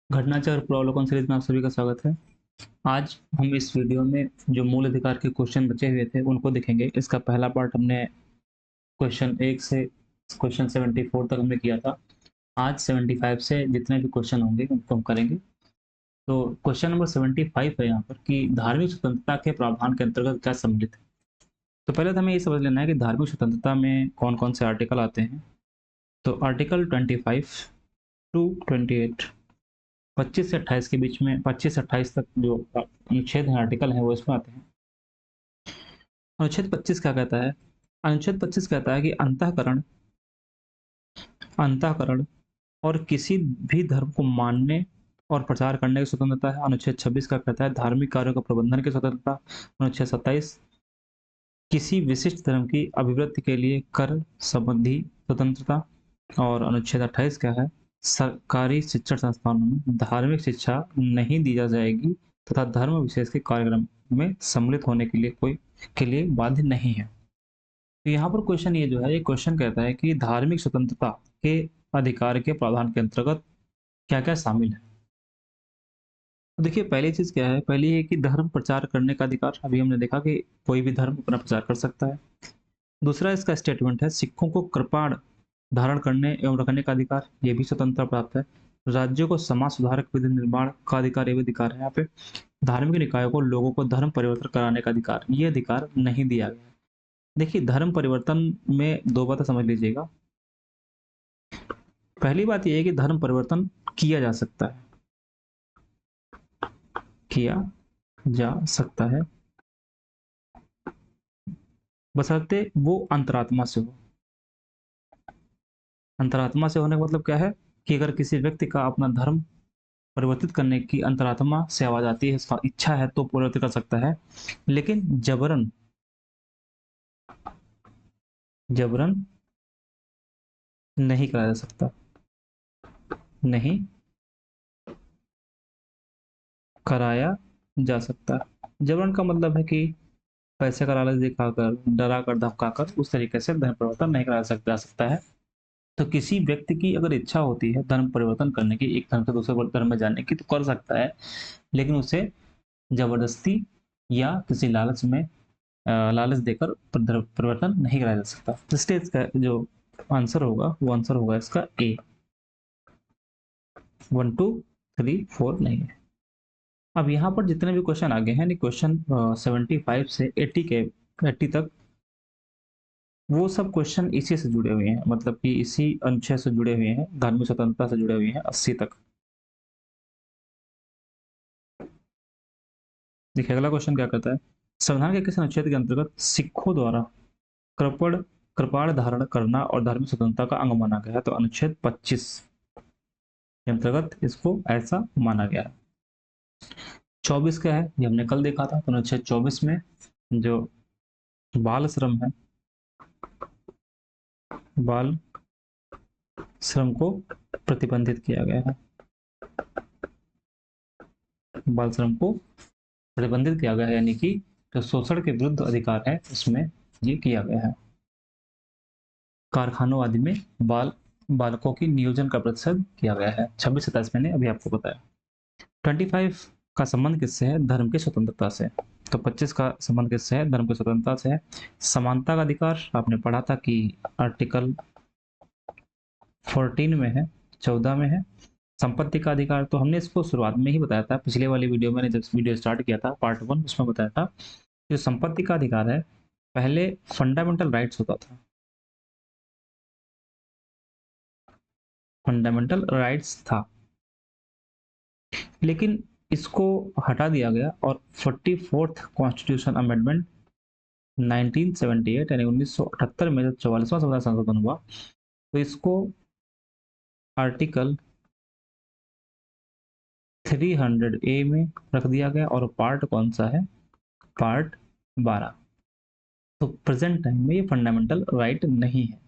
Ghatnachakra problem series में आप सभी का स्वागत है। आज हम इस वीडियो में जो मूल अधिकार के क्वेश्चन बचे हुए थे उनको देखेंगे। इसका पहला पार्ट हमने क्वेश्चन 1 से क्वेश्चन 74 तक हमने किया था। आज 75 से जितने भी क्वेश्चन होंगे उनको हम करेंगे। तो क्वेश्चन नंबर 75 है यहाँ पर कि धार्मिक स्वतंत्रता के प्रावधान के अंतर्गत क्या सम्मिलित है। तो पहले तो हमें ये समझ लेना है कि धार्मिक स्वतंत्रता में कौन कौन से आर्टिकल आते हैं। तो आर्टिकल 25 टू 28, 25 से 28 के बीच में, 25 से 28 तक जो अनुच्छेद हैं, आर्टिकल हैं, वो इसमें आते हैं। अनुच्छेद 25 क्या कहता है? अनुच्छेद 25 कहता है कि अंतःकरण अंतःकरण और किसी भी धर्म को मानने और प्रचार करने की स्वतंत्रता है। अनुच्छेद 26 का कहता है धार्मिक कार्यों का प्रबंधन की स्वतंत्रता। अनुच्छेद 27 किसी विशिष्ट धर्म की अभिवृद्धि के लिए कर संबंधी स्वतंत्रता। और अनुच्छेद 28 क्या है? सरकारी शिक्षण संस्थानों में धार्मिक शिक्षा नहीं दी जा जाएगी तथा धर्म विशेष के कार्यक्रम में सम्मिलित होने के लिए बाध्य नहीं है। तो यहाँ पर क्वेश्चन ये जो है, ये क्वेश्चन कहता है कि धार्मिक स्वतंत्रता के अधिकार के प्रावधान के अंतर्गत क्या क्या शामिल है। तो देखिए, पहली चीज क्या है? पहली है कि धर्म प्रचार करने का अधिकार। अभी हमने देखा कि कोई भी धर्म अपना प्रचार कर सकता है। दूसरा इसका स्टेटमेंट है सिखों को कृपाण धारण करने एवं रखने का अधिकार, ये भी स्वतंत्रता प्राप्त है। राज्यों को समाज सुधारक विधि निर्माण का अधिकार, ये भी अधिकार है। यहाँ पे धार्मिक निकायों को लोगों को धर्म परिवर्तन कराने का अधिकार, ये अधिकार नहीं दिया गया है। देखिए, धर्म परिवर्तन में दो बातें समझ लीजिएगा। पहली बात यह है कि धर्म परिवर्तन किया जा सकता है, किया जा सकता है, बशर्ते वो अंतरात्मा से हो। अंतरात्मा से होने का मतलब क्या है? कि अगर किसी व्यक्ति का अपना धर्म परिवर्तित करने की अंतरात्मा से आवाज आती है, इसका इच्छा है, तो परिवर्तित कर सकता है। लेकिन जबरन जबरन नहीं कराया जा सकता, नहीं कराया जा सकता। जबरन का मतलब है कि पैसे का लालच दिखाकर, डरा कर, धमका कर उस तरीके से धर्म परिवर्तन नहीं कराया जा सकता है। तो किसी व्यक्ति की अगर इच्छा होती है धर्म परिवर्तन करने की, एक धर्म से दूसरे धर्म में जाने की, तो कर सकता है। लेकिन उसे जबरदस्ती या किसी लालच में लालच देकर परिवर्तन नहीं कराया जा सकता। इसलिए इसका जो आंसर होगा वो आंसर होगा इसका ए। 1 2 3 4 नहीं है। अब यहाँ पर जितने भी क्वेश्चन आगे हैं, क्वेश्चन 75 से 80 तक, वो सब क्वेश्चन इसी से जुड़े हुए हैं, मतलब कि इसी अनुच्छेद से जुड़े हुए हैं, धार्मिक स्वतंत्रता से जुड़े हुए हैं 80 तक। देखिए, अगला क्वेश्चन क्या कहता है? संविधान के किस अनुच्छेद के अंतर्गत सिखों द्वारा कृपण कृपाण धारण करना और धार्मिक स्वतंत्रता का अंग माना गया है? तो अनुच्छेद 25 के अंतर्गत इसको ऐसा माना गया है। 24 क्या है? ये हमने कल देखा था। तो अनुच्छेद 24 में जो बाल श्रम है, बाल श्रम को प्रतिबंधित किया गया है। बाल श्रम को प्रतिबंधित किया गया है, यानी कि जो शोषण के विरुद्ध अधिकार है उसमें ये किया गया है। कारखानों आदि में बालकों की नियोजन का प्रतिशत किया गया है। 26-27 मैंने अभी आपको बताया। 25 का संबंध किससे है? धर्म की स्वतंत्रता से। तो 25 का संबंध किससे है? धर्म की स्वतंत्रता से है। समानता का अधिकार आपने पढ़ा था कि आर्टिकल 14 में है, 14 में है। संपत्ति का अधिकार तो हमने इसको शुरुआत में ही बताया था, पिछले वाली वीडियो में, जब वीडियो स्टार्ट किया था पार्ट 1, उसमें बताया था। जो संपत्ति का अधिकार है, पहले फंडामेंटल राइट्स होता था, फंडामेंटल राइट्स था, लेकिन इसको हटा दिया गया और 44th कॉन्स्टिट्यूशन अमेंडमेंट 1978 यानी 1978 में जब 44वां संविधान संशोधन हुआ, तो इसको आर्टिकल 300A में रख दिया गया। और पार्ट कौन सा है? पार्ट 12। तो प्रेजेंट टाइम में ये फंडामेंटल राइट नहीं है।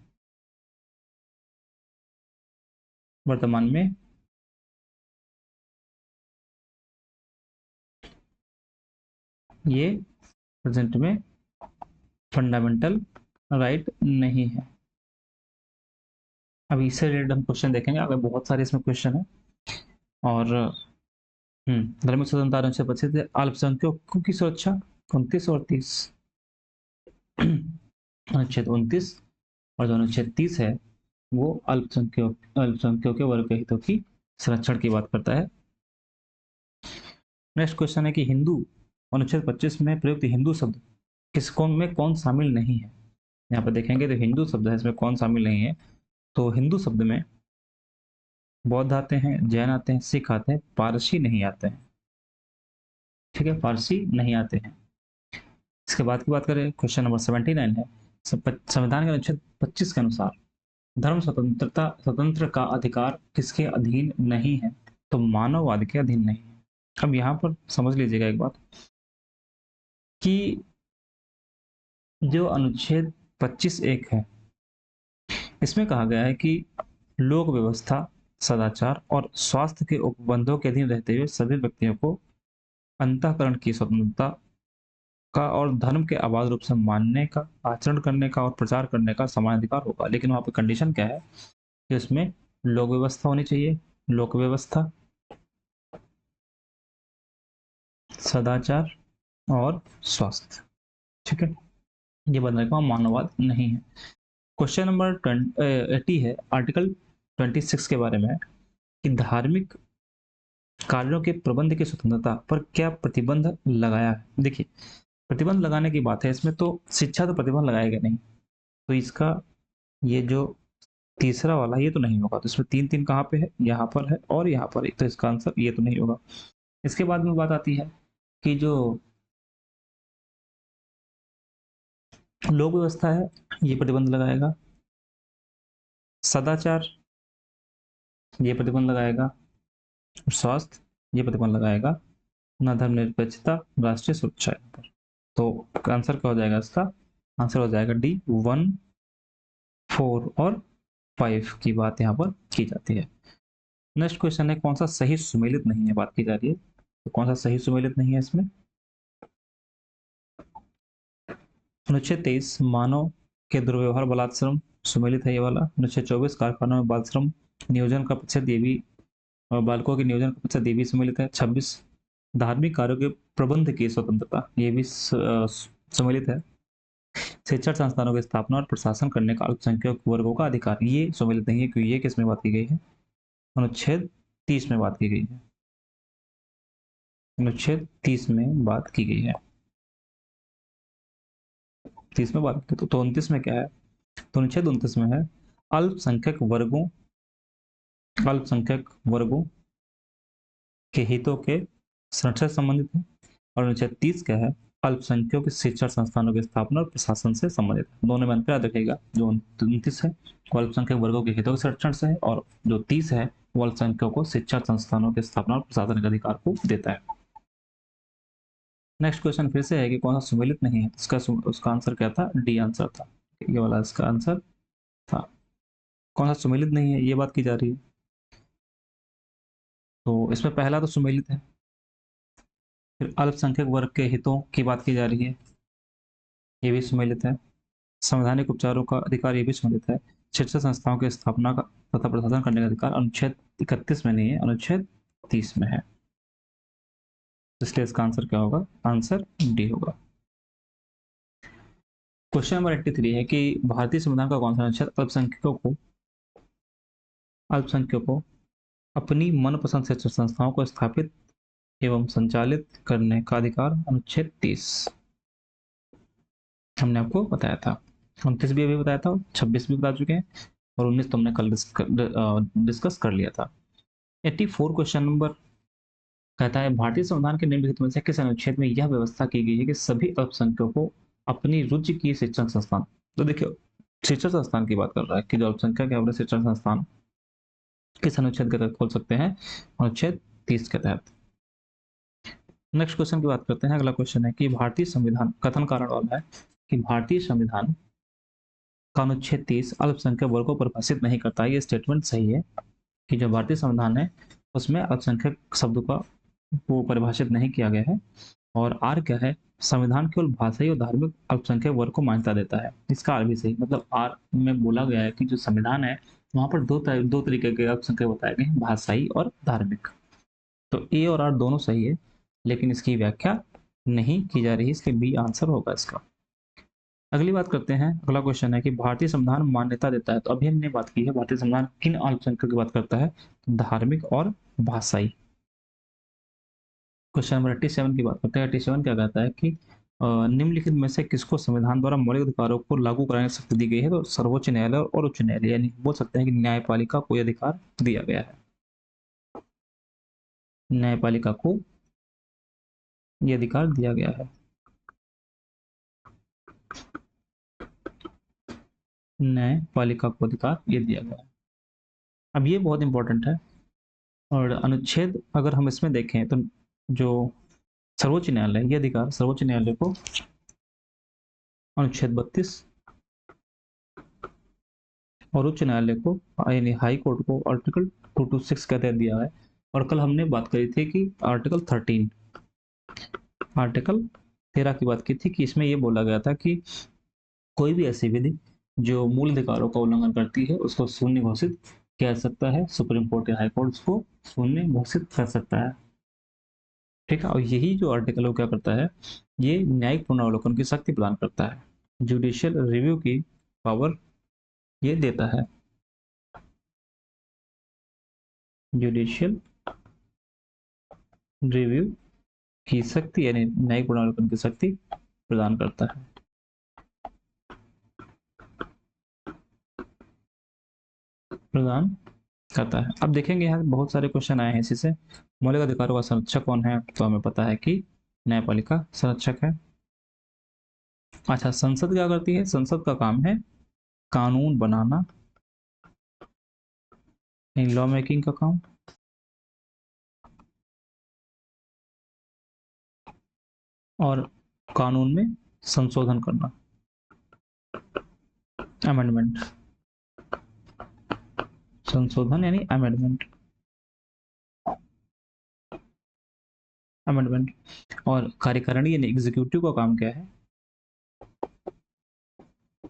वर्तमान में ये प्रेजेंट में फंडामेंटल राइट नहीं है। अब इससे रिलेटेड हम क्वेश्चन देखेंगे, अगर बहुत सारे इसमें क्वेश्चन है। और धार्मिक स्वतंत्रता अनुच्छेद 25 है, अल्पसंख्यकों की सुरक्षा 29 और 30। अनुच्छेद 29 और जो अनुच्छेद 30 है वो अल्पसंख्यकों के वर्ग के हितों की संरक्षण की बात करता है। नेक्स्ट क्वेश्चन है कि हिंदू अनुच्छेद 25 में प्रयुक्त हिंदू शब्द किस कौन में कौन शामिल नहीं है। यहाँ पर देखेंगे तो हिंदू शब्द है, इसमें कौन शामिल नहीं है। तो हिंदू शब्द में बौद्ध आते हैं, जैन आते हैं, सिख आते हैं, पारसी नहीं आते हैं। ठीक है, पारसी नहीं आते हैं। इसके बाद की बात करें, क्वेश्चन नंबर 79 है, संविधान के अनुच्छेद 25 के अनुसार धर्म स्वतंत्र का अधिकार किसके अधीन नहीं है। तो मानववाद के अधीन नहीं है। अब यहां पर समझ लीजिएगा एक बात कि जो अनुच्छेद 25(1) है, इसमें कहा गया है कि लोक व्यवस्था, सदाचार और स्वास्थ्य के उपबंधों के अधीन रहते हुए सभी व्यक्तियों को अंतःकरण की स्वतंत्रता का और धर्म के आबाद रूप से मानने का, आचरण करने का और प्रचार करने का समान अधिकार होगा। लेकिन वहां पर कंडीशन क्या है कि उसमें लोक व्यवस्था होनी चाहिए, लोक व्यवस्था, सदाचार और स्वास्थ्य। ठीक है, ये बदलने का मानववाद नहीं है। क्वेश्चन नंबर 80 है, आर्टिकल 26 के बारे में, कि धार्मिक कार्यों के प्रबंध की स्वतंत्रता पर क्या प्रतिबंध लगाया है। देखिए, प्रतिबंध लगाने की बात है इसमें, तो शिक्षा तो प्रतिबंध लगाएगा नहीं, तो इसका ये जो तीसरा वाला ये तो नहीं होगा। तो इसमें तीन तीन कहाँ पे है, यहाँ पर है और यहाँ पर है, तो इसका आंसर ये तो नहीं होगा। इसके बाद में बात आती है कि जो लोक व्यवस्था है ये प्रतिबंध लगाएगा, सदाचार ये प्रतिबंध लगाएगा, स्वास्थ्य ये प्रतिबंध लगाएगा, ना धर्मनिरपेक्षता, राष्ट्रीय सुरक्षा पर। तो आंसर क्या हो जाएगा इसका, आंसर हो जाएगा डी 1, 4 और 5 की बात यहाँ पर की जाती है। नेक्स्ट क्वेश्चन है, कौन सा सही सुमेलित नहीं है बात की जा रही है। तो कौन सा सही सुमेलित नहीं है इसमें, अनुच्छेद 23 मानव के दुर्व्यवहार बलात्श्रम सुमेलित है ये वाला। अनुच्छेद 24 कारखानों में बाल श्रम नियोजन का प्रतिशत ये भी, और बालकों के नियोजन का प्रतिशत ये भी सम्मिलित है। 26 धार्मिक कार्यों के प्रबंध की स्वतंत्रता ये भी सम्मिलित है। शिक्षण संस्थानों की स्थापना और प्रशासन करने का अल्पसंख्यक वर्गों का अधिकार ये सम्मिलित नहीं है, क्योंकि ये किस में बात की गई है, अनुच्छेद 30 में बात की गई है। अनुच्छेद 30 में बात की गई है, 30 में बात की। तो 29 में क्या है, तो अनुच्छेद 29 में है अल्पसंख्यक वर्गों के हितों के संरक्षण से संबंधित है। और अनुच्छेद 30 क्या है, अल्पसंख्यकों के शिक्षण संस्थानों की स्थापना और प्रशासन से संबंधित है। दोनों में अंतर याद रखिएगा, जो 29 है वो अल्पसंख्यक वर्गों के हितों के संरक्षण से है, और जो 30 है वो अल्पसंख्यकों को शिक्षा संस्थानों की स्थापना और प्रशासन के अधिकार को देता है। नेक्स्ट क्वेश्चन फिर से है कि कौन सा सुमेलित नहीं है, उसका आंसर क्या था, डी आंसर था, ये वाला इसका आंसर था। कौन सा सुमेलित नहीं है ये बात की जा रही है, तो इसमें पहला तो सुमेलित है, फिर अल्पसंख्यक वर्ग के हितों की बात की जा रही है, ये भी सुमेलित है। संवैधानिक उपचारों का अधिकार ये भी सम्मिलित है। शिक्षण संस्थाओं की स्थापना का तथा प्रशासन करने का अधिकार अनुच्छेद 31 में नहीं है, अनुच्छेद 30 में है। इसलिए इसका आंसर क्या होगा, आंसर डी होगा। क्वेश्चन नंबर 83 है कि भारतीय संविधान का कौन सा अनुच्छेद अल्पसंख्यकों को अपनी मनपसंद शिक्षण संस्थाओं को स्थापित एवं संचालित करने का अधिकार, अनुच्छेद 30 हमने आपको बताया था। 29 भी अभी बताया था, 26 भी बता चुके हैं, और 19 तो हमने कल डिस्कस कर लिया था। 84 क्वेश्चन नंबर कहता है, भारतीय संविधान के निम्नलिखित में से किस अनुच्छेद में यह व्यवस्था की गई है कि सभी अल्पसंख्यकों को अपनी रुचि की शिक्षण संस्थान। तो देखियो, शिक्षण संस्थान की बात कर रहा है कि जो अल्पसंख्यक है अपने शिक्षण संस्थान किस अनुच्छेद के तहत खोल सकते हैं, अनुच्छेद 30 के तहत। नेक्स्ट क्वेश्चन की बात करते हैं। अगला क्वेश्चन है कि भारतीय संविधान कथन कारण वाला है कि भारतीय संविधान का अनुच्छेद 30 अल्पसंख्यक वर्ग को परिभाषित नहीं करता। ये स्टेटमेंट सही है कि जो भारतीय संविधान है उसमें अल्पसंख्यक शब्द का वो परिभाषित नहीं किया गया है। और आर क्या है, संविधान केवल भाषाई और धार्मिक अल्पसंख्यक वर्ग को मान्यता देता है। इसका आर भी सही, मतलब आर में बोला गया है कि जो संविधान है वहां पर दो तरीके के अल्पसंख्यक बताए गए हैं, भाषाई और धार्मिक। तो ए और आर दोनों सही है, लेकिन इसकी व्याख्या नहीं की जा रही, इसलिए बी आंसर होगा इसका। अगली बात करते हैं, अगला क्वेश्चन है कि भारतीय संविधान मान्यता देता है, तो अभी हमने बात की है भारतीय संविधान किन अल्पसंख्यकों की बात करता है, धार्मिक और भाषाई। क्वेश्चन नंबर 87 की बात करते हैं। 87 क्या कहता है कि निम्नलिखित में से किसको संविधान द्वारा मौलिक अधिकारों को लागू कराने की शक्ति दी गई है, तो सर्वोच्च न्यायालय और उच्च न्यायालय, यानी बोल सकते हैं कि न्यायपालिका को यह अधिकार दिया गया है। न्यायपालिका को यह अधिकार दिया गया है। न्यायपालिका को अधिकार ये दिया गया है। अब ये बहुत इंपॉर्टेंट है, और अनुच्छेद अगर हम इसमें देखें तो जो सर्वोच्च न्यायालय, ये अधिकार सर्वोच्च न्यायालय को अनुच्छेद 32 और उच्च न्यायालय को यानी हाई कोर्ट को आर्टिकल 226 के तहत दिया है। और कल हमने बात करी थी कि आर्टिकल 13 की बात की थी कि इसमें यह बोला गया था कि कोई भी ऐसी विधि जो मूल अधिकारों का उल्लंघन करती है उसको शून्य घोषित किया जा सकता है, सुप्रीम कोर्ट या हाई कोर्ट उसको शून्य घोषित कर सकता है। ठीक है, और यही जो आर्टिकल है वो क्या करता है, ये न्यायिक पुनरावलोकन की शक्ति प्रदान करता है, जुडिशियल रिव्यू की पावर ये देता है। जुडिशियल रिव्यू की शक्ति यानी न्यायिक पुनरावलोकन की शक्ति प्रदान करता है। प्रदान करता है। अब देखेंगे यहाँ बहुत सारे क्वेश्चन आए हैं इसी से। मौलिक अधिकारों का संरक्षक कौन है, तो हमें पता है कि न्यायपालिका संरक्षक है। अच्छा, संसद क्या करती है, संसद का काम है कानून बनाना, लॉ मेकिंग का काम, और कानून में संशोधन करना, अमेंडमेंट, संशोधन यानी अमेंडमेंट, अमेंडमेंट। और कार्यकारिणी यानी एग्जीक्यूटिव का काम क्या है,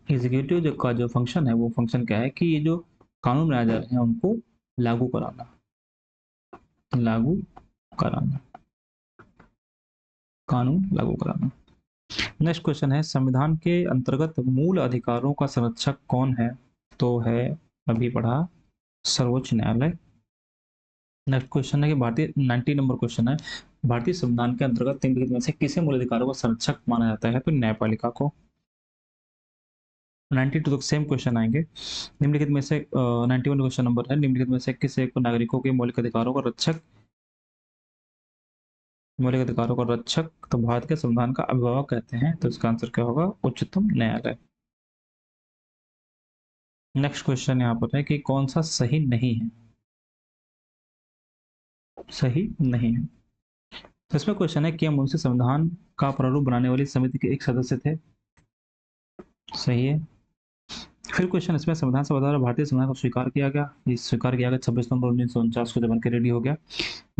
एग्जीक्यूटिव जो का जो फंक्शन है वो फंक्शन क्या है कि ये जो कानून बनाए जा रहे हैं उनको लागू कराना, लागू कराना, कानून लागू कराना। नेक्स्ट क्वेश्चन है, संविधान के अंतर्गत मूल अधिकारों का संरक्षक कौन है, तो है अभी पढ़ा सर्वोच्च न्यायालय। नेक्स्ट क्वेश्चन है कि भारतीय 90 नंबर क्वेश्चन है, भारतीय संविधान के अंतर्गत निम्नलिखित में से किसे मूल अधिकारों का संरक्षक माना जाता है, तो न्यायपालिका को। 92 तक सेम क्वेश्चन आएंगे। निम्नलिखित में से 91 क्वेश्चन नंबर है, निम्नलिखित में से किस एक नागरिकों के मौलिक अधिकारों का रक्षक, मौलिक अधिकारों का रक्षक तो भारत के संविधान का अभिभावक कहते हैं, तो इसका आंसर क्या होगा, उच्चतम न्यायालय। नेक्स्ट क्वेश्चन यहाँ पर है कि कौन सा सही नहीं है, सही नहीं है। तो इसमें क्वेश्चन है क्या मुंशी संविधान का प्रारूप बनाने वाली समिति के एक सदस्य थे, सही है। फिर क्वेश्चन इसमें संविधान सभा द्वारा भारतीय संविधान को स्वीकार किया गया, ये स्वीकार किया गया 26 नवंबर 1949 को जब बनकर रेडी हो गया।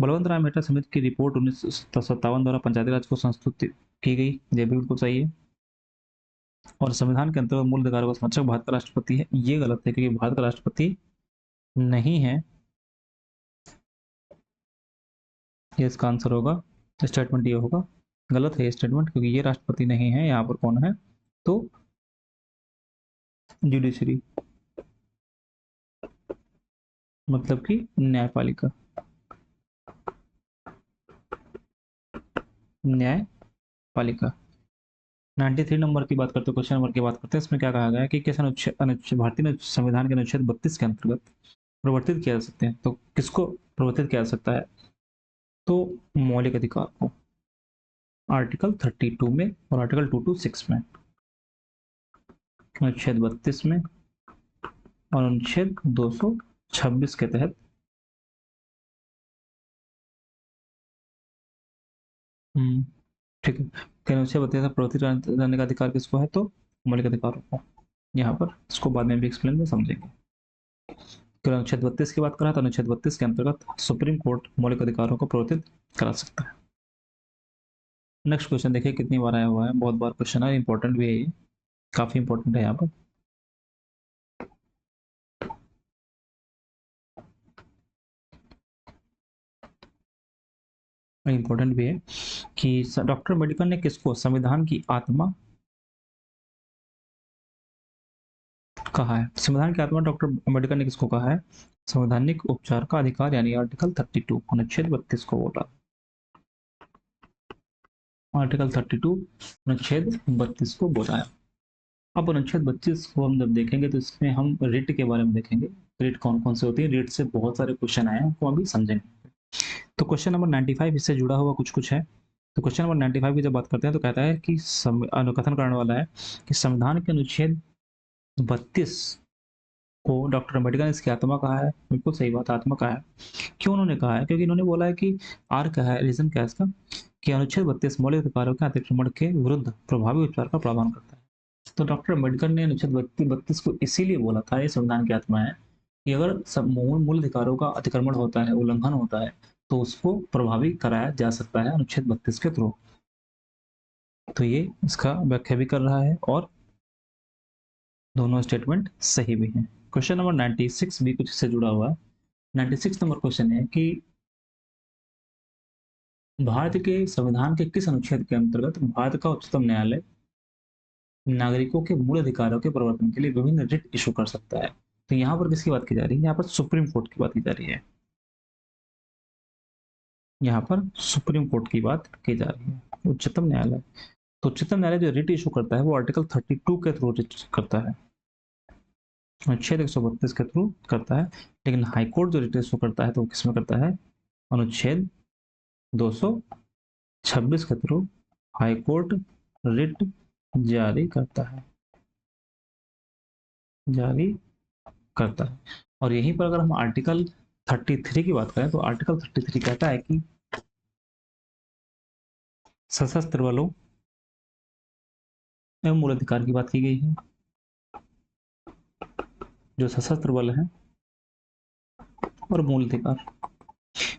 बलवंत राय मेहता समिति की रिपोर्ट 1957 द्वारा पंचायती राज को संस्तुत की गई, ये भी बिल्कुल सही है। और संविधान के अंतर्गत मूल अधिकारों का संरक्षक भारत का राष्ट्रपति है, ये गलत है क्योंकि भारत का राष्ट्रपति नहीं है, ये इसका आंसर होगा, स्टेटमेंट ये होगा, गलत है ये स्टेटमेंट क्योंकि ये राष्ट्रपति नहीं है, यहाँ पर कौन है, तो जुडिशरी, मतलब कि न्यायपालिका, न्यायपालिका। 93 नंबर की बात करते हैं, क्वेश्चन नंबर की बात करते हैं, इसमें क्या कहा गया है कि किस भारतीय संविधान के अनुच्छेद 32 के अंतर्गत प्रवर्तित किया जा सकते हैं, तो किसको प्रवर्तित किया जा सकता है, तो मौलिक अधिकार को, आर्टिकल 32 में और आर्टिकल 226 में, अनुच्छेद 32 में और अनुच्छेद 226 के तहत। ठीक है, क्या अनुच्छेद 32 में प्रवर्तित करने का अधिकार किसको है, तो मौलिक अधिकारों को। यहाँ पर इसको बाद में भी एक्सप्लेन में समझेंगे। फिर अनुच्छेद 32 की बात करें तो अनुच्छेद 32 के अंतर्गत सुप्रीम कोर्ट मौलिक अधिकारों को प्रवर्तित करा सकता है। नेक्स्ट क्वेश्चन देखिए कितनी बार आया हुआ है, बहुत बार क्वेश्चन है, इंपॉर्टेंट भी है ये, काफी इंपॉर्टेंट है यहाँ पर। इंपॉर्टेंट भी है कि डॉक्टर अम्बेडकर ने किसको संविधान की आत्मा कहा है? संविधान की आत्मा डॉक्टर अम्बेडकर ने किसको कहा है? संवैधानिक उपचार का अधिकार यानी आर्टिकल 32 अनुच्छेद 32 को बोला। आर्टिकल 32 अनुच्छेद 32 को बोला है। अब अनुच्छेद 32 को हम जब देखेंगे तो इसमें हम रिट के बारे में देखेंगे। रिट कौन कौन से होती है, रिट से बहुत सारे क्वेश्चन आए हैं, उनको अभी समझेंगे। तो क्वेश्चन नंबर 95 इससे जुड़ा हुआ कुछ कुछ है। तो क्वेश्चन नंबर 95 की जब बात करते हैं तो कहता है कि अनुकथन करने वाला है कि संविधान के अनुच्छेद 32 को डॉक्टर अम्बेडकर ने इसकी आत्मा कहा है। बिल्कुल सही बात, आत्मा कहा है। क्यों उन्होंने कहा है? क्योंकि इन्होंने बोला है कि आर क्या है, रीजन क्या है इसका, कि अनुच्छेद 32 मौलिक अधिकारों के अतिक्रमण के विरुद्ध प्रभावी उपचार का प्रावधान करता है। तो डॉक्टर अम्बेडकर ने अनुच्छेद 32 को इसीलिए बोला था, ये संविधान की आत्मा है, कि अगर सब मूल अधिकारों का अतिक्रमण होता है, उल्लंघन होता है, तो उसको प्रभावी कराया जा सकता है अनुच्छेद 32 के थ्रू। तो ये इसका व्याख्या भी कर रहा है और दोनों स्टेटमेंट सही भी हैं। क्वेश्चन नंबर 96 भी कुछ इससे जुड़ा हुआ है। 96 नंबर क्वेश्चन है कि भारत के संविधान के किस अनुच्छेद के अंतर्गत भारत का उच्चतम न्यायालय नागरिकों के मूल अधिकारों के प्रवर्तन के लिए विभिन्न रिट इशू कर सकता है? तो यहाँ पर किसकी बात की जा रही है? यहाँ पर सुप्रीम कोर्ट की बात की जा रही है। यहाँ पर सुप्रीम कोर्ट की बात की जा रही है, उच्चतम न्यायालय। तो उच्चतम न्यायालय जो रिट इशू करता है वो आर्टिकल 32 के थ्रू रिट करता है, अनुच्छेद 132 के थ्रू करता है। लेकिन हाईकोर्ट जो रिट इशू करता है तो किसमें करता है? अनुच्छेद 226 के थ्रू हाईकोर्ट रिट जारी करता है, जारी करता है। और यहीं पर अगर हम आर्टिकल 33 की बात करें तो आर्टिकल 33 कहता है कि सशस्त्र बलों एवं मूल अधिकार की बात की गई है। जो सशस्त्र बल है और मूल अधिकार,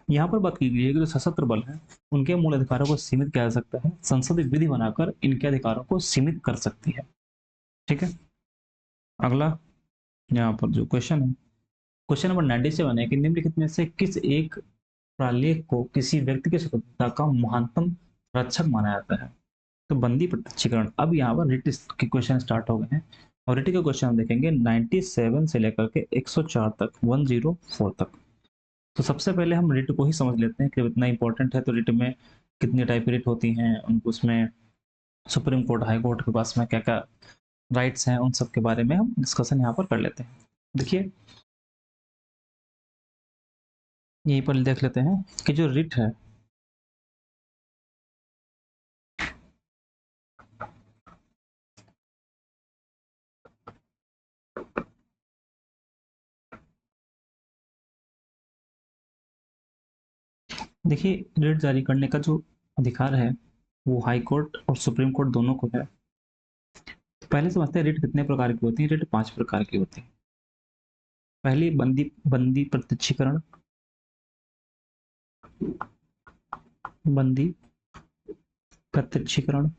यहाँ पर बात की गई है कि जो सशस्त्र बल है उनके मूल अधिकारों को सीमित किया जा सकता है, संसद एक विधि बनाकर इनके अधिकारों को सीमित कर सकती है। ठीक है, अगला यहाँ पर जो क्वेश्चन है, क्वेश्चन नंबर 97 है कि निम्नलिखित में से किस एक प्रालेख को किसी व्यक्ति की स्वतंत्रता का महानतम रक्षक माना जाता है? तो बंदी प्रत्यक्षीकरण। अब यहाँ पर रिट के क्वेश्चन स्टार्ट हो गए हैं और रिट के क्वेश्चन हम देखेंगे 97 से लेकर के 104 तक, 104 तक। तो सबसे पहले हम रिट को ही समझ लेते हैं कि इतना इंपॉर्टेंट है। तो रिट में कितनी टाइप की रिट होती हैं, उनको उसमें सुप्रीम कोर्ट, हाई कोर्ट के पास में क्या क्या राइट्स हैं, उन सब के बारे में हम डिस्कशन यहाँ पर कर लेते हैं। देखिए यहीं पर देख लेते हैं कि जो रिट है, देखिए रिट जारी करने का जो अधिकार है वो हाई कोर्ट और सुप्रीम कोर्ट दोनों को है। तो पहले समझते हैं रिट कितने प्रकार की होती है। रिट 5 प्रकार की होती है। पहली बंदी बंदी प्रत्यक्षीकरण, बंदी प्रत्यक्षीकरण।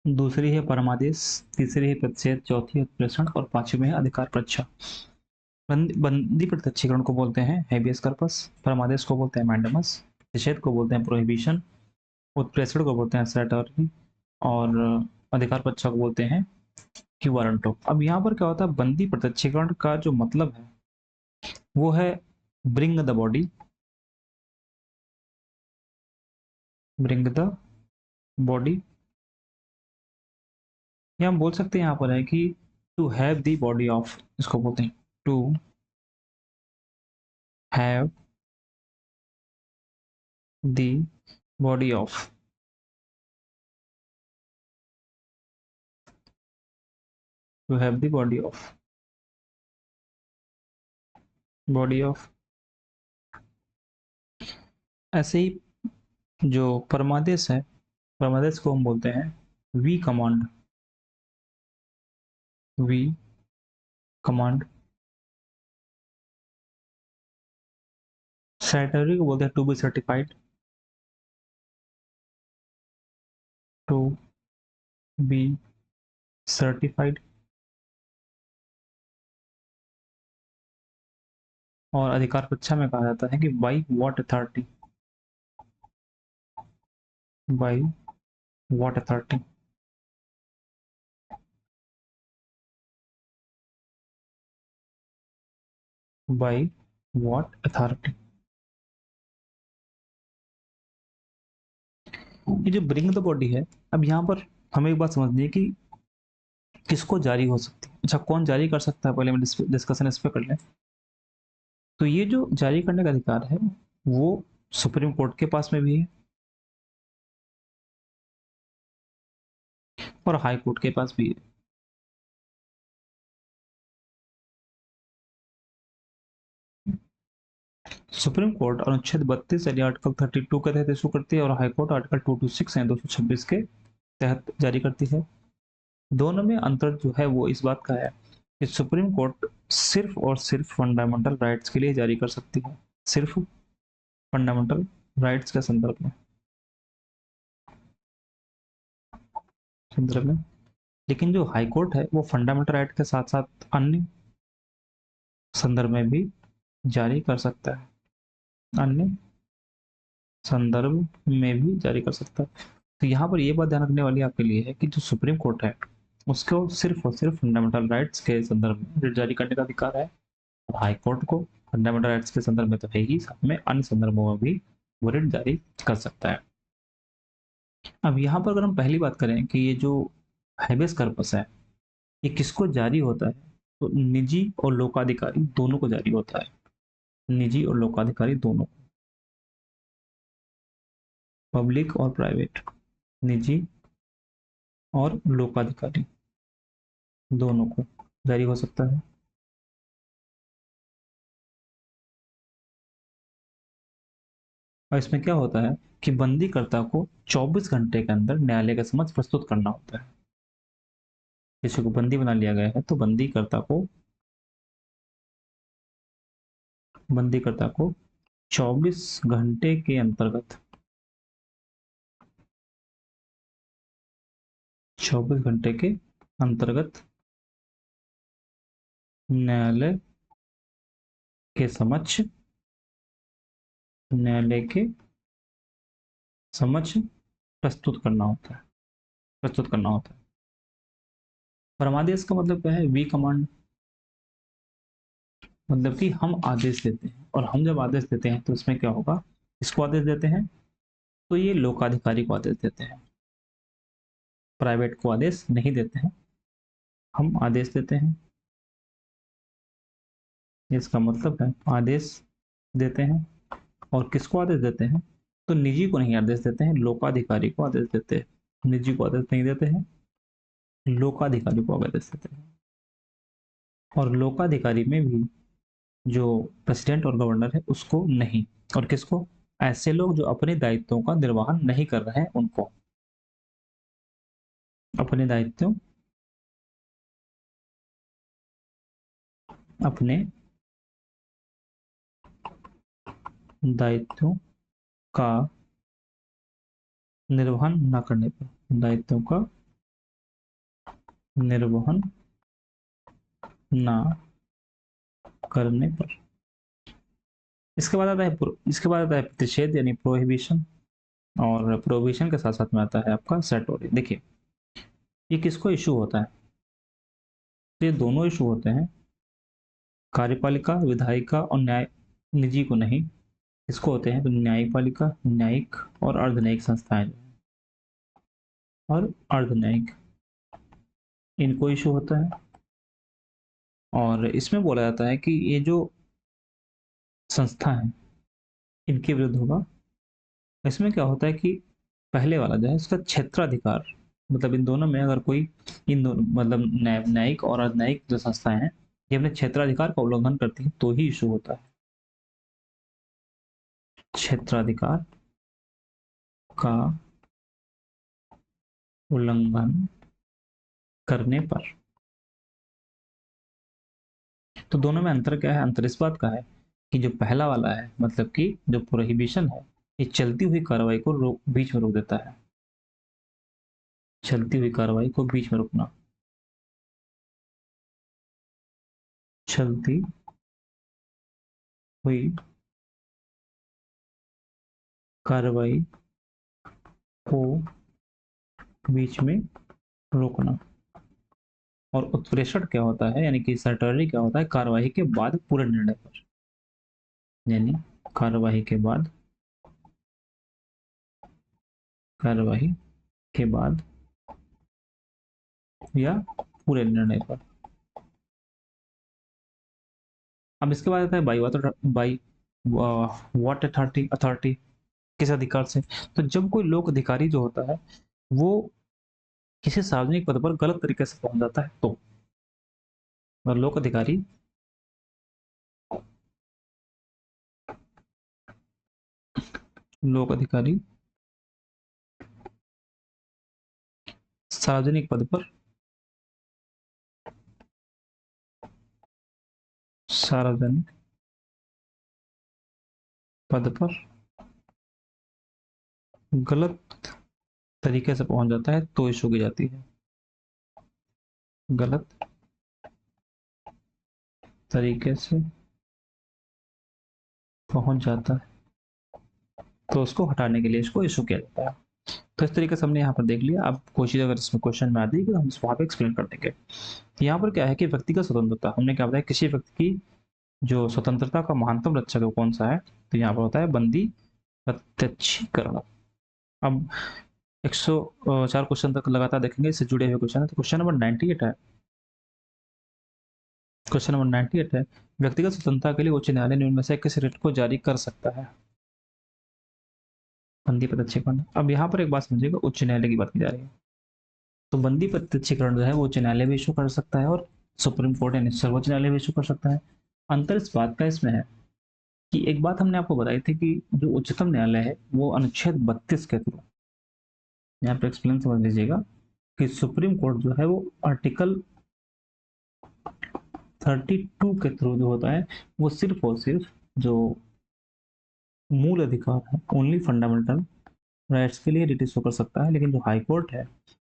दूसरी है परमादेश, तीसरी है प्रतिषेध, चौथी है उत्प्रेषण और पांचवी है अधिकार परीक्षा। बंदी प्रत्यक्षीकरण को बोलते हैं हेबियस कॉर्पस, परमादेश को बोलते हैं मैंडेमस, प्रतिषेध को बोलते हैं प्रोहिबिशन, उत्प्रेषण को बोलते हैं सर्टरी और अधिकार परीक्षा को बोलते हैं कि वारंटो। अब यहाँ पर क्या होता है, बंदी प्रत्यक्षीकरण का जो मतलब है वो है bring the body, bring the body, या हम बोल सकते हैं यहाँ पर है कि to have the body of, इसको बोलते हैं to have the body of, to have the body of, body of. ऐसे ही जो परमादेश है, परमादेश को हम बोलते हैं we command, we command. Saturday को बोलते हैं to be certified, to be certified. और अधिकार परीक्षा में कहा जाता है कि by what authority, by what authority, by what authority. ये जो ब्रिंग द बॉडी है, अब यहाँ पर हमें एक बात समझनी है कि किसको जारी हो सकती है। अच्छा, कौन जारी कर सकता है, पहले हम डिस्कशन इस पे कर लें। तो ये जो जारी करने का अधिकार है वो सुप्रीम कोर्ट के पास में भी है और हाई कोर्ट के पास भी है। सुप्रीम कोर्ट अनुच्छेद 32 यानी आर्टिकल 32 के तहत इशू करती है और हाई कोर्ट आर्टिकल 226 है 226 के तहत जारी करती है। दोनों में अंतर जो है वो इस बात का है कि सुप्रीम कोर्ट सिर्फ और सिर्फ फंडामेंटल राइट्स के लिए जारी कर सकती है, सिर्फ फंडामेंटल राइट्स के संदर्भ में। लेकिन जो हाई कोर्ट है वो फंडामेंटल राइट के साथ साथ अन्य संदर्भ में भी जारी कर सकता है, अन्य संदर्भ में भी जारी कर सकता है। तो यहाँ पर ये बात ध्यान रखने वाली आपके लिए है कि जो सुप्रीम कोर्ट है उसको सिर्फ और सिर्फ फंडामेंटल राइट्स के संदर्भ में रिट जारी करने का अधिकार है और हाई कोर्ट को फंडामेंटल राइट्स के संदर्भ में तो है ही, साथ में अन्य संदर्भों में भी वो रिट जारी कर सकता है। अब यहाँ पर अगर हम पहली बात करें कि ये जो हैबेस कॉर्पस है ये किसको जारी होता है, तो निजी और लोकाधिकारी दोनों को जारी होता है, निजी और लोकाधिकारी दोनों को, पब्लिक और प्राइवेट, निजी और लोकाधिकारी दोनों को जारी हो सकता है। और इसमें क्या होता है कि बंदीकर्ता को 24 घंटे के अंदर न्यायालय के समक्ष प्रस्तुत करना होता है। किसी को बंदी बना लिया गया है तो बंदीकर्ता को 24 घंटे के अंतर्गत, 24 घंटे के अंतर्गत न्यायालय के समक्ष, न्यायालय के समक्ष प्रस्तुत करना होता है, प्रस्तुत करना होता है। परमादेश का मतलब क्या है, वी कमांड, मतलब कि हम आदेश देते हैं और हम जब आदेश देते हैं तो इसमें क्या होगा, इसको आदेश देते हैं तो ये लोकाधिकारी को आदेश देते हैं, प्राइवेट को आदेश नहीं देते हैं, हम आदेश देते हैं। इसका मतलब है आदेश देते हैं। और किसको आदेश देते हैं, तो निजी को नहीं आदेश देते हैं, लोकाधिकारी को आदेश देते हैं। निजी को आदेश नहीं देते हैं, लोकाधिकारी को आदेश देते हैं। और लोकाधिकारी में भी जो प्रेसिडेंट और गवर्नर है उसको नहीं, और किसको, ऐसे लोग जो अपने दायित्वों का निर्वहन नहीं कर रहे हैं उनको, अपने दायित्व, अपने दायित्वों का निर्वहन न करने पर, दायित्वों का निर्वहन न करने पर। इसके बाद आता है प्रतिषेध यानी प्रोहिबिशन, और प्रोहिबिशन के साथ साथ में आता है आपका सेटोरी। देखिए ये किसको इशू होता है, तो ये दोनों इशू होते हैं, कार्यपालिका विधायिका और न्याय, निजी को नहीं। इसको होते हैं तो न्यायपालिका, न्यायिक और अर्धन्यायिक संस्थाएं, और अर्धन्यायिक, इनको इशू होता है। और इसमें बोला जाता है कि ये जो संस्था है इनके विरुद्ध होगा। इसमें क्या होता है कि पहले वाला जो है उसका क्षेत्राधिकार, मतलब इन दोनों में अगर कोई, इन दोनों मतलब न्यायिक और अर्धन्यायिक जो संस्थाएं हैं ये अपने क्षेत्राधिकार का उल्लंघन करती हैं तो ही इशू होता है। क्षेत्राधिकार का उल्लंघन करने पर। तो दोनों में अंतर क्या है? अंतर इस बात का है कि जो पहला वाला है मतलब कि जो प्रोहिबिशन है, ये चलती हुई कार्रवाई को बीच में रोक देता है। चलती हुई कार्रवाई को बीच में रोकना, चलती हुई कार्रवाई को बीच में रोकना। और उत्प्रेषण क्या होता है, यानी कि सटर्नी क्या होता है? कार्रवाई के बाद पूरे निर्णय पर, यानी कार्रवाई के बाद, कार्रवाई के बाद या पूरे निर्णय पर। अब इसके बाद आता है by water, by what authority, authority किस अधिकार से? तो जब कोई लोक अधिकारी जो होता है वो किसी सार्वजनिक पद पर गलत तरीके से पहुंच जाता है तो, और लोक अधिकारी लोक अधिकारी सार्वजनिक पद पर, सार्वजनिक पद पर गलत तरीके से पहुंच जाता है तो इशू की जाती है। गलत तरीके से पहुंच जाता है तो उसको हटाने के लिए इसको इशू किया जाता है। तो इस तरीके से हमने यहाँ पर देख लिया। अब कोई चीज अगर इसमें क्वेश्चन में आती है तो हम इसको वहाँ पे एक्सप्लेन कर देंगे। यहाँ पर क्या है कि व्यक्तिगत स्वतंत्रता, हमने क्या बताया, किसी व्यक्ति की जो स्वतंत्रता का महानतम रक्षक है कौन सा है? तो यहाँ पर होता है बंदी प्रत्यक्षीकरण। अब 104 क्वेश्चन तक लगातार देखेंगे, इससे जुड़े हुए क्वेश्चन है। तो क्वेश्चन नंबर 98 है, क्वेश्चन नंबर 98 है, व्यक्तिगत स्वतंत्रता के लिए उच्च न्यायालय निम्न में से किस रिट को जारी कर सकता है? बंदी प्रत्यक्षीकरण। अब यहाँ पर एक बात समझिएगा, उच्च न्यायालय की बात की जा रही है, तो बंदी प्रत्यक्षीकरण जो है वो उच्च न्यायालय भी इशू कर सकता है और सुप्रीम कोर्ट यानी सर्वोच्च न्यायालय भी इशू कर सकता है। अंतर इस बात का इसमें है कि एक बात हमने आपको बताई थी कि जो उच्चतम न्यायालय है वो अनुच्छेद 32 के थ्रू, यहाँ पे एक्सप्लेन समझ लीजिएगा कि सुप्रीम कोर्ट जो है वो आर्टिकल 32 के थ्रू जो होता है वो सिर्फ और सिर्फ जो मूल अधिकार है, ओनली फंडामेंटल राइट्स के लिए रिट इशू कर सकता है। लेकिन जो हाई कोर्ट है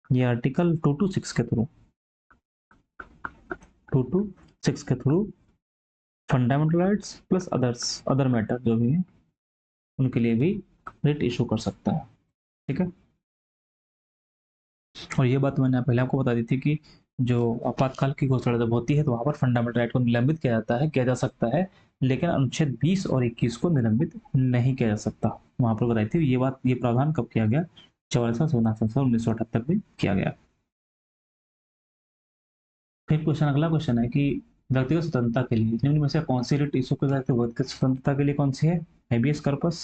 ये आर्टिकल 226 के थ्रू, 226 के through fundamental rights plus others, other matter जो भी है उनके लिए भी रिट इशू कर सकता है। ठीक है। और ये बात मैंने पहले आपको बता दी थी कि जो आपातकाल की घोषणा जब होती है तो वहां पर फंडामेंटल राइट को निलंबित किया जाता है, किया जा सकता है, लेकिन अनुच्छेद 20 और 21 को निलंबित नहीं किया जा सकता। वहां पर बताई थी ये बात, ये प्रावधान कब किया गया? 44वां संविधान संशोधन 1978 में किया गया। फिर क्वेश्चन, अगला क्वेश्चन है कि व्यक्तिगत स्वतंत्रता के लिए निम्न में से कौन सी रिट इशू की जाती है? व्यक्तिगत स्वतंत्रता के लिए कौन सी है? हेबियस कॉर्पस,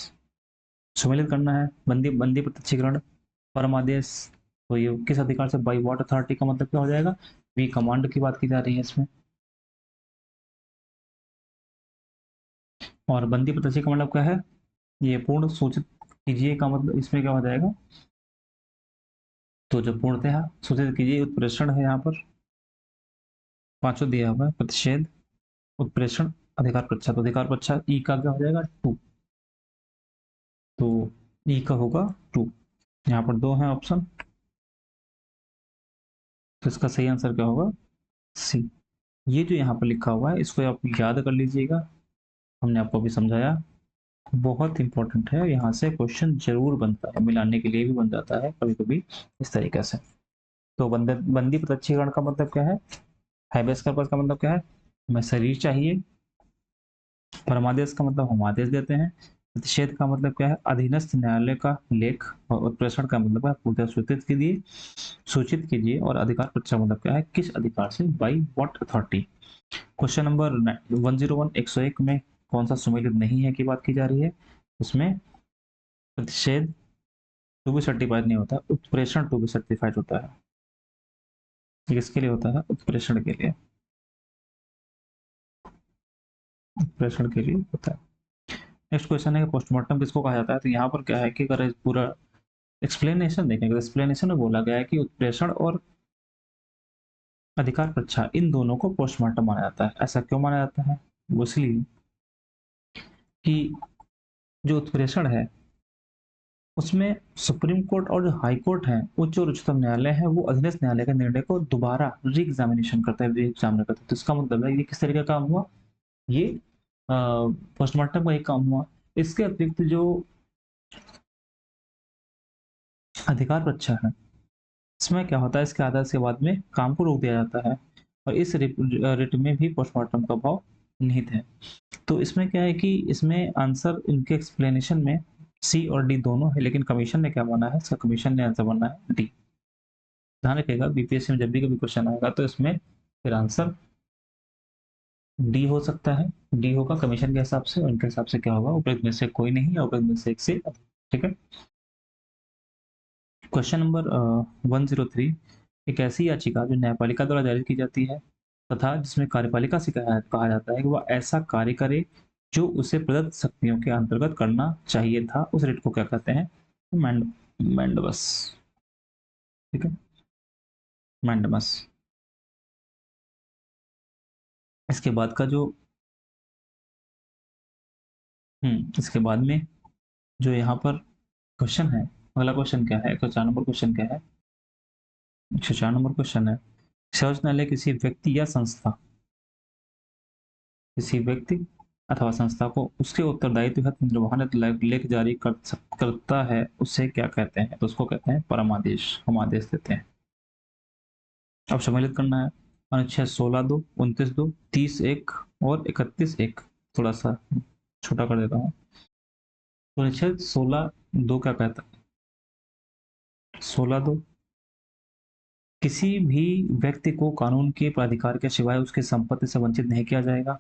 सम्मिलित करना है, बंदी बंदी प्रत्यक्षीकरण, परमादेश। तो ये किस अधिकार से? बाई व्हाट अथॉरिटी का मतलब क्या हो जाएगा? वी कमांड की बात की जा रही है इसमें। और बंदी प्रत्यक्ष का मतलब क्या है? ये पूर्ण सूचित कीजिए का मतलब इसमें क्या हो जाएगा? तो जो पूर्णतः सूचित कीजिए उत्प्रेषण है यहाँ पर, पांचों दिया हुआ है, प्रतिषेध, उत्प्रेषण, अधिकार परीक्षा। तो अधिकार परीक्षा ई का क्या हो जाएगा? टू। तो ई का होगा टू। यहाँ पर दो है ऑप्शन, तो इसका सही आंसर क्या होगा? सी। ये जो यहाँ पर लिखा हुआ है इसको आप याद कर लीजिएगा, हमने आपको अभी समझाया, बहुत इंपॉर्टेंट है। यहाँ से क्वेश्चन जरूर बनता है, मिलाने के लिए भी बन जाता है कभी कभी इस तरीके से। तो बंदी प्रत्यक्षीकरण का मतलब क्या है? हैबेस कॉर्पस का मतलब क्या है? हमें शरीर चाहिए। परमादेश का मतलब हम आदेश देते हैं। प्रतिषेध का मतलब क्या है? अधीनस्थ न्यायालय का लेख। और उत्प्रेषण का मतलब है पूर्णतः सूचित कीजिए। और अधिकार परीक्षा मतलब क्या है? किस अधिकार से? By what authority. Question number 101, 101 में कौन सा सुमेलित नहीं है की बात की जा रही है? उसमें प्रतिषेध टू बी सर्टिफाइड नहीं होता, उत्प्रेषण टू बी सर्टिफाइड होता है। ये किसके लिए होता है? उत्प्रेषण के लिए, उत्प्रेषण के लिए होता है। नेक्स्ट क्वेश्चन है कि पोस्टमार्टम किसको कहा जाता है? तो यहाँ पर क्या है कि अगर पूरा एक्सप्लेनेशन देखेंगे, एक्सप्लेनेशन में बोला गया है कि उत्प्रेषण और अधिकार परीक्षा इन दोनों को पोस्टमार्टम माना जाता है। ऐसा क्यों माना जाता है? वो इसलिए कि जो उत्प्रेषण है उसमें सुप्रीम कोर्ट और जो हाई कोर्ट है, उच्च और उच्चतम न्यायालय है, वो अधीनस्थ न्यायालय के निर्णय को दोबारा री एग्जामिनेशन करता है, री एग्जामिन करता है। तो इसका मतलब है ये किस तरीके का काम हुआ, ये पोस्टमार्टम का एक काम हुआ। इसके अतिरिक्त जो अधिकार परीक्षा है, इसमें क्या होता है, इसके आधार से बाद में काम को रोक दिया जाता है और इस रिट में भी पोस्टमार्टम का भाव निहित है। तो इसमें क्या है कि इसमें आंसर इनके एक्सप्लेनेशन में सी और डी दोनों है, लेकिन कमीशन ने क्या माना है, इसका कमीशन ने आंसर माना है डी। ध्यान रखिएगा, बीपीएससी में जब भी कभी क्वेश्चन आएगा तो इसमें फिर आंसर डी हो सकता है, डी होगा कमीशन के हिसाब से, और इनके हिसाब से क्या होगा, उपरोक्त में से कोई नहीं या उपरोक्त में से एक से अधिक। ठीक है। क्वेश्चन नंबर 103, एक ऐसी याचिका जो न्यायपालिका द्वारा दायर की जाती है तथा जिसमें कार्यपालिका से कहा जाता है कि वह ऐसा कार्य करे जो उसे प्रदत्त शक्तियों के अंतर्गत करना चाहिए था, उस रिट को क्या कहते हैं? मैंडमस। ठीक है, मैंडमस। इसके बाद का जो इसके बाद में जो यहाँ पर क्वेश्चन है, अगला क्वेश्चन क्या है, 104 नंबर क्वेश्चन क्या है? 104 नंबर क्वेश्चन है, सर्वोच्च न्यायालय किसी व्यक्ति या संस्था, किसी व्यक्ति अथवा संस्था को उसके उत्तरदायित्व हेतु निर्वहन हेतु लेख जारी करता है, उसे क्या कहते हैं? तो उसको कहते हैं परमादेश, हम आदेश देते हैं। अब सम्मिलित करना है, अनुच्छेद 16(2), 29(2), 30(1) और 31(1). थोड़ा सा छोटा कर देता हूँ। तो अनुच्छेद 16(2) क्या कहता है? 16(2), किसी भी व्यक्ति को कानून के प्राधिकार के सिवाय उसकी संपत्ति से वंचित नहीं किया जाएगा।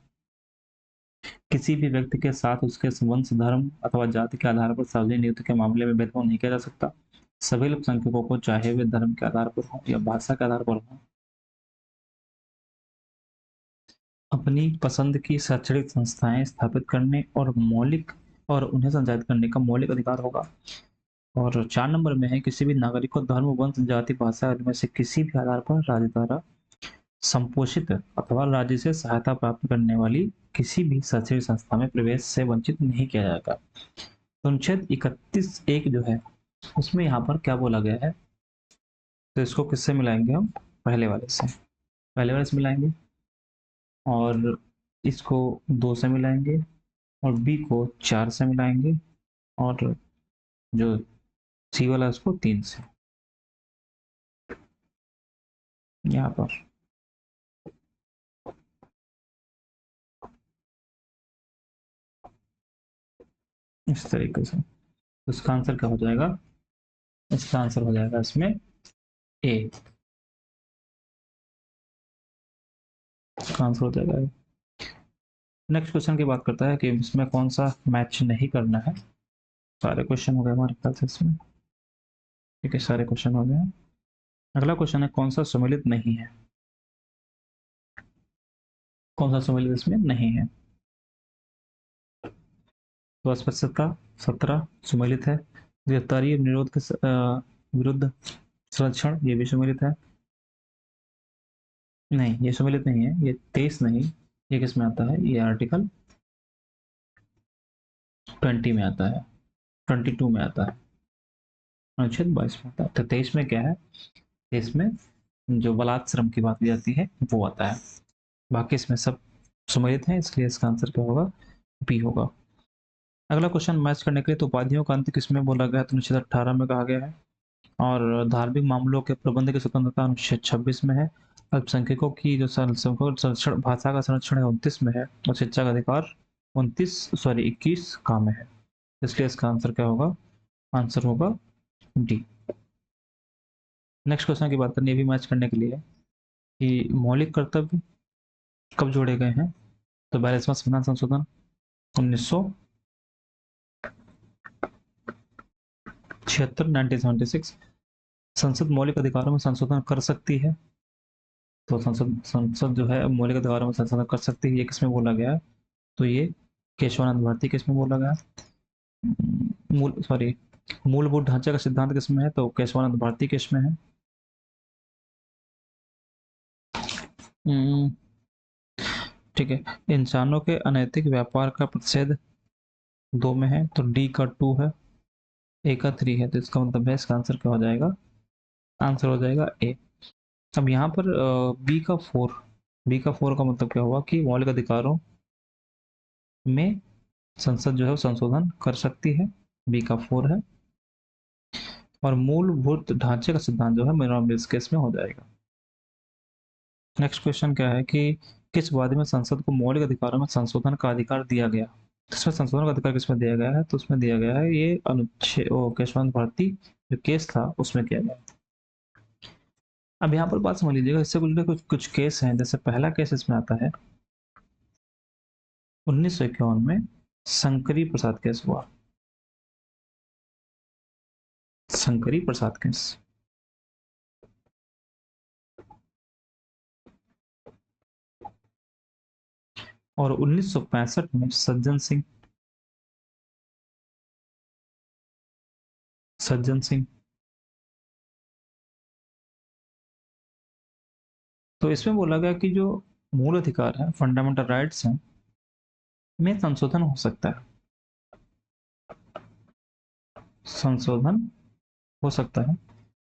किसी भी व्यक्ति के साथ उसके वंश, धर्म अथवा जाति के आधार पर सार्वजनिक नियुक्ति के मामले में भेदभाव नहीं किया जा सकता। सभी अल्पसंख्यकों को, चाहे वे धर्म के आधार पर हो या भाषा के आधार पर हो, अपनी पसंद की शैक्षणिक संस्थाएं स्थापित करने और उन्हें संचालित करने का मौलिक अधिकार होगा। और 4 नंबर में है, किसी भी नागरिक को धर्म, वंश, जाति, भाषा इनमें से किसी भी आधार पर राज्य द्वारा संपोषित अथवा राज्य से सहायता प्राप्त करने वाली किसी भी शैक्षणिक संस्था में प्रवेश से वंचित नहीं किया जाएगा। तो अनुच्छेद 31(1) जो है उसमें यहाँ पर क्या बोला गया है, तो इसको किससे मिलाएंगे हम? पहले वाले से मिलाएंगे, और इसको 2 से मिलाएंगे, और बी को 4 से मिलाएंगे, और जो सी वाला उसको 3 से। यहाँ पर इस तरीके से, तो इसका आंसर क्या हो जाएगा? इसका आंसर हो जाएगा इसमें ए। इसका आंसर हो जाएगा ए। नेक्स्ट क्वेश्चन की बात करता है कि इसमें कौन सा मैच नहीं करना है। सारे क्वेश्चन हो गए हमारे ख्याल से इसमें। ठीक है, सारे क्वेश्चन हो गए हैं। अगला क्वेश्चन है, कौन सा सम्मिलित नहीं है? कौन सा सम्मिलित इसमें नहीं है? तो अस्पष्टता 17 सम्मिलित है। गिरफ्तारी निरोध के विरुद्ध संरक्षण, ये भी सम्मिलित है। नहीं, ये सम्मिलित नहीं है, ये 23 नहीं, ये किस में आता है? ये आर्टिकल 20 में आता है, 22 में आता है, अनुच्छेद 22 में आता है। तो 23 में क्या है? 23 में जो बलात् श्रम की बात की जाती है वो आता है। बाकी इसमें सब सम्मिलित है, इसलिए इसका आंसर क्या होगा? बी होगा। अगला क्वेश्चन, मैच करने के लिए तो उपाधियों का अंत किसमें बोला गया है? तो अनुच्छेद 18 में कहा गया है। और धार्मिक मामलों के प्रबंध की स्वतंत्रता अनुच्छेद 26 में है। अल्पसंख्यकों की जो संरक्षण, भाषा का संरक्षण है 29 में है, और शिक्षा का अधिकार 21 का में है। इसलिए इसका आंसर क्या होगा? आंसर होगा डी। नेक्स्ट क्वेश्चन की बात करनी है भी मैच करने के लिए, कि मौलिक कर्तव्य कब जोड़े गए हैं? तो 42वां संविधान संशोधन 1976, 1976। संसद मौलिक अधिकारों में संशोधन कर सकती है। तो संसद संसद जो है मौलिक अधिकारों में संशोधन कर सकती है, ये किसमें बोला गया है? तो ये केशवानंद भारती किसमें बोला गया? मूल सॉरी मूलभूत ढांचे का सिद्धांत किसमें है? तो केशवानंद भारती के इसमें है। हम्म, ठीक है। इंसानों के अनैतिक व्यापार का प्रतिषेध 2 में है, तो डी का 2 है, ए का 3 है, तो इसका मतलब है इसका आंसर क्या हो जाएगा? आंसर हो जाएगा ए। अब यहाँ पर बी का 4, बी का 4 का मतलब क्या हुआ कि मौलिक अधिकारों में संसद जो है वो संशोधन कर सकती है, बी का 4 है। और मूलभूत ढांचे का सिद्धांत जो है मिनरल मिल्स केस में हो जाएगा। नेक्स्ट क्वेश्चन क्या है कि किस वादी में संसद को मौलिक अधिकारों में संशोधन का अधिकार दिया गया? इसमें संशोधन का अधिकार किसमें दिया गया है? तो उसमें दिया गया है ये अनुच्छेद केशवंत भारती जो केस था उसमें किया गया। अब यहाँ पर बात समझ लीजिएगा, इससे कुछ कुछ कुछ केस हैं। जैसे पहला केस इसमें आता है 1951 में शंकरी प्रसाद केस हुआ, शंकरी प्रसाद केस। और 1965 में सज्जन सिंह, सज्जन सिंह। तो इसमें बोला गया कि जो मूल अधिकार है, फंडामेंटल राइट्स हैं, में संशोधन हो सकता है, संशोधन हो सकता है।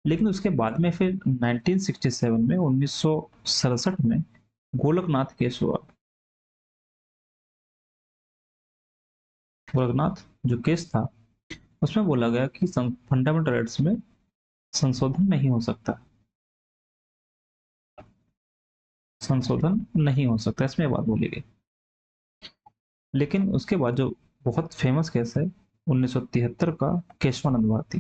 लेकिन उसके बाद में फिर 1967 में 1967 में गोलकनाथ केस हुआ। गोलकनाथ जो केस था उसमें बोला गया कि फंडामेंटल राइट्स में संशोधन नहीं हो सकता, संशोधन नहीं हो सकता, इसमें बात बोली गई। लेकिन उसके बाद जो बहुत फेमस केस है 1973 का केशवानंद भारती,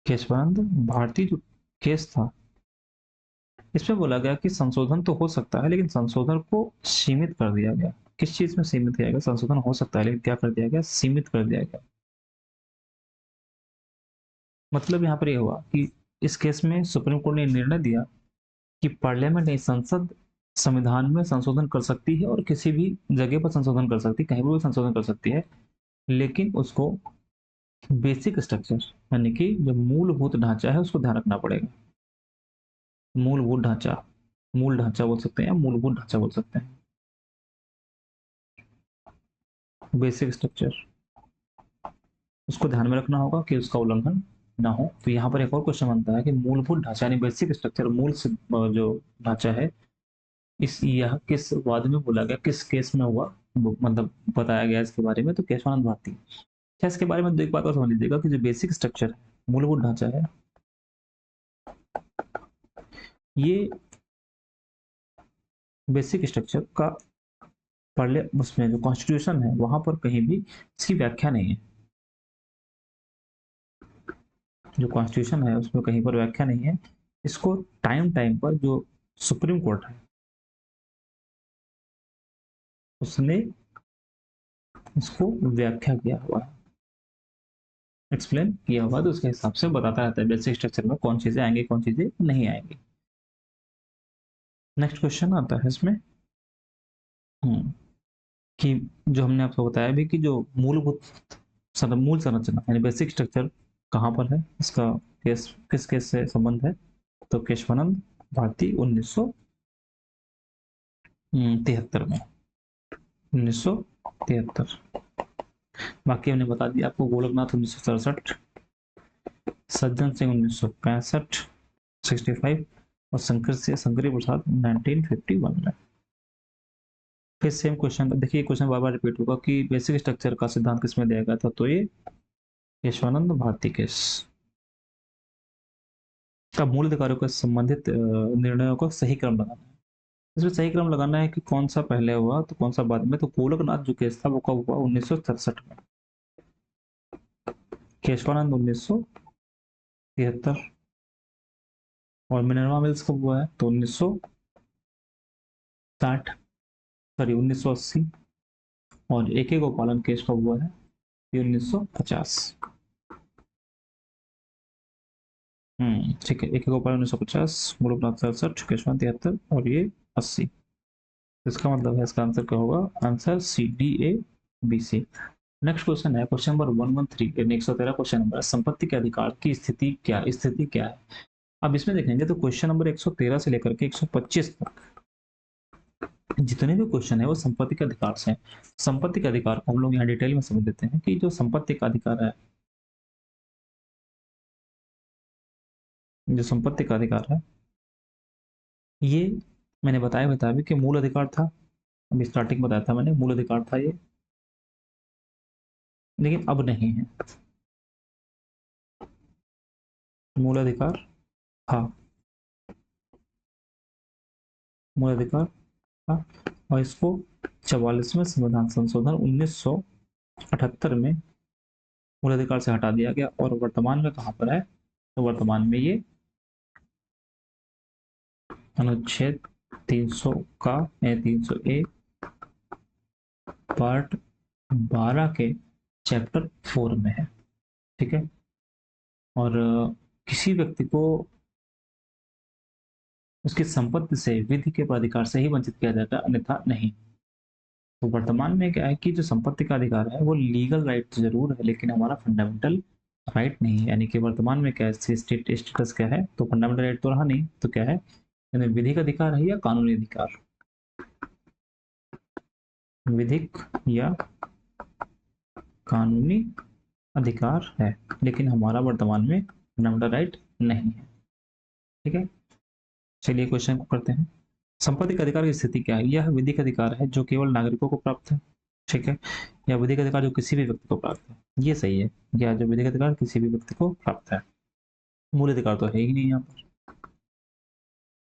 केशवानंद भारती जो केस था, इसमें बोला गया कि संशोधन तो हो सकता है लेकिन संशोधन को सीमित कर दिया गया। किस चीज में सीमित किया गया? संशोधन हो सकता है लेकिन क्या कर दिया गया? सीमित कर दिया गया। मतलब यहाँ पर यह हुआ कि इस केस में सुप्रीम कोर्ट ने निर्णय दिया कि पार्लियामेंट नहीं, संसद संविधान में संशोधन कर सकती है और किसी भी जगह पर संशोधन कर सकती है, कहीं पर भी संशोधन कर सकती है, लेकिन उसको बेसिक स्ट्रक्चर यानी कि जो मूलभूत ढांचा है उसको ध्यान रखना पड़ेगा। मूलभूत ढांचा, मूल ढांचा बोल सकते हैं या मूलभूत ढांचा बोल सकते हैं, बेसिक स्ट्रक्चर, उसको ध्यान में रखना होगा कि उसका उल्लंघन ना हो। तो यहाँ पर एक और क्वेश्चन बनता है कि मूलभूत ढांचा यानी बेसिक स्ट्रक्चर, मूल जो ढांचा है, इस यह किस वाद में बोला गया, किस केस में हुआ, मतलब बताया गया इसके बारे में? तो केशवानंद भारती। अच्छा, इसके बारे में एक बात और समझ लीजिएगा कि जो बेसिक स्ट्रक्चर है, मूलभूत ढांचा है, ये बेसिक स्ट्रक्चर का पढ़ले उसमें जो कॉन्स्टिट्यूशन है वहां पर कहीं भी इसकी व्याख्या नहीं है। जो कॉन्स्टिट्यूशन है उसमें कहीं पर व्याख्या नहीं है। इसको टाइम टाइम पर जो सुप्रीम कोर्ट है उसने इसको व्याख्या किया हुआ है, एक्सप्लेन किया हुआ, तो उसके हिसाब से बताता रहता है बेसिक स्ट्रक्चर में कौन चीजें आएंगी कौन चीजें नहीं आएंगी। नेक्स्ट क्वेश्चन आता है इसमें कि जो हमने आपको बताया भी कि जो मूलभूत मूल संरचना यानी बेसिक स्ट्रक्चर कहाँ पर है, इसका केस किस केस से संबंध है? तो केशवानंद भारती 1973 में, 1973। बाकी हमने बता दिया आपको, गोलकनाथ 1967, सज्जन सिंह 1965, 65, और शंकरी प्रसाद 1951 में। फिर सेम क्वेश्चन देखिए, क्वेश्चन बार बार रिपीट होगा कि बेसिक स्ट्रक्चर का सिद्धांत किसमें दिया गया था? तो ये यशवानंद भारती केस का मूल अधिकारों के संबंधित निर्णयों को सही क्रम लगाना है। इसमें सही क्रम लगाना है कि कौन सा पहले हुआ तो कौन सा बाद में। तो गोलकनाथ जो केस था वो कब हुआ? 1967 में। केशवानंद 1973। और मिनर्वा मिल्स कब हुआ है? तो 1960, सॉरी 1980। और ए के गोपालन केस कब हुआ है? ये 1950। ठीक है, ए के गोपाल 1950, गोलकनाथ 67, केशवानंद 73, और ये 80। इसका मतलब है इसका आंसर क्या होगा? आंसर सी, डी, ए, बी, सी। नेक्स्ट क्वेश्चन है क्वेश्चन नंबर 113 113 क्वेश्चन नंबर, संपत्ति के अधिकार की स्थिति क्या है। अब इसमें देखेंगे तो क्वेश्चन नंबर 113 से लेकर के 125 तक जितने भी क्वेश्चन है वो संपत्ति के अधिकार से हैं। संपत्ति के अधिकार को हम लोग यहाँ डिटेल में समझ लेते हैं कि जो संपत्ति का अधिकार है, जो संपत्ति का अधिकार है, ये मैंने बताया भी कि मूल अधिकार था। अभी स्टार्टिंग बताया था मैंने, मूल अधिकार था ये, लेकिन अब नहीं है। मूल अधिकार, हाँ, मूल अधिकार था, और इसको 44वें संविधान संशोधन 1978 में मूल अधिकार से हटा दिया गया, और वर्तमान में कहाँ पर है, तो वर्तमान में ये अनुच्छेद 300 का 301 पार्ट 12 के चैप्टर 4 में है। ठीक है, और किसी व्यक्ति को उसकी संपत्ति से विधि के प्राधिकार से ही वंचित किया जाता है, अन्यथा नहीं। तो वर्तमान में क्या है कि जो संपत्ति का अधिकार है वो लीगल राइट जरूर है, लेकिन हमारा फंडामेंटल राइट नहीं है। यानी कि वर्तमान में क्या है, स्टेटस क्या है, तो फंडामेंटल राइट तो रहा नहीं, तो क्या है, यानी विधिक अधिकार है या कानूनी अधिकार, विधिक या कानूनी अधिकार है, लेकिन हमारा वर्तमान में फंडामेंटल राइट नहीं है। ठीक है, चलिए क्वेश्चन को करते हैं। संपत्ति के अधिकार की स्थिति क्या है। यह विधिक अधिकार है जो केवल नागरिकों को प्राप्त है। ठीक है, या विधिक अधिकार जो किसी भी व्यक्ति को प्राप्त है, ये सही है। या जो विधिक अधिकार किसी भी व्यक्ति को प्राप्त है, मूल अधिकार तो है ही नहीं यहाँ पर।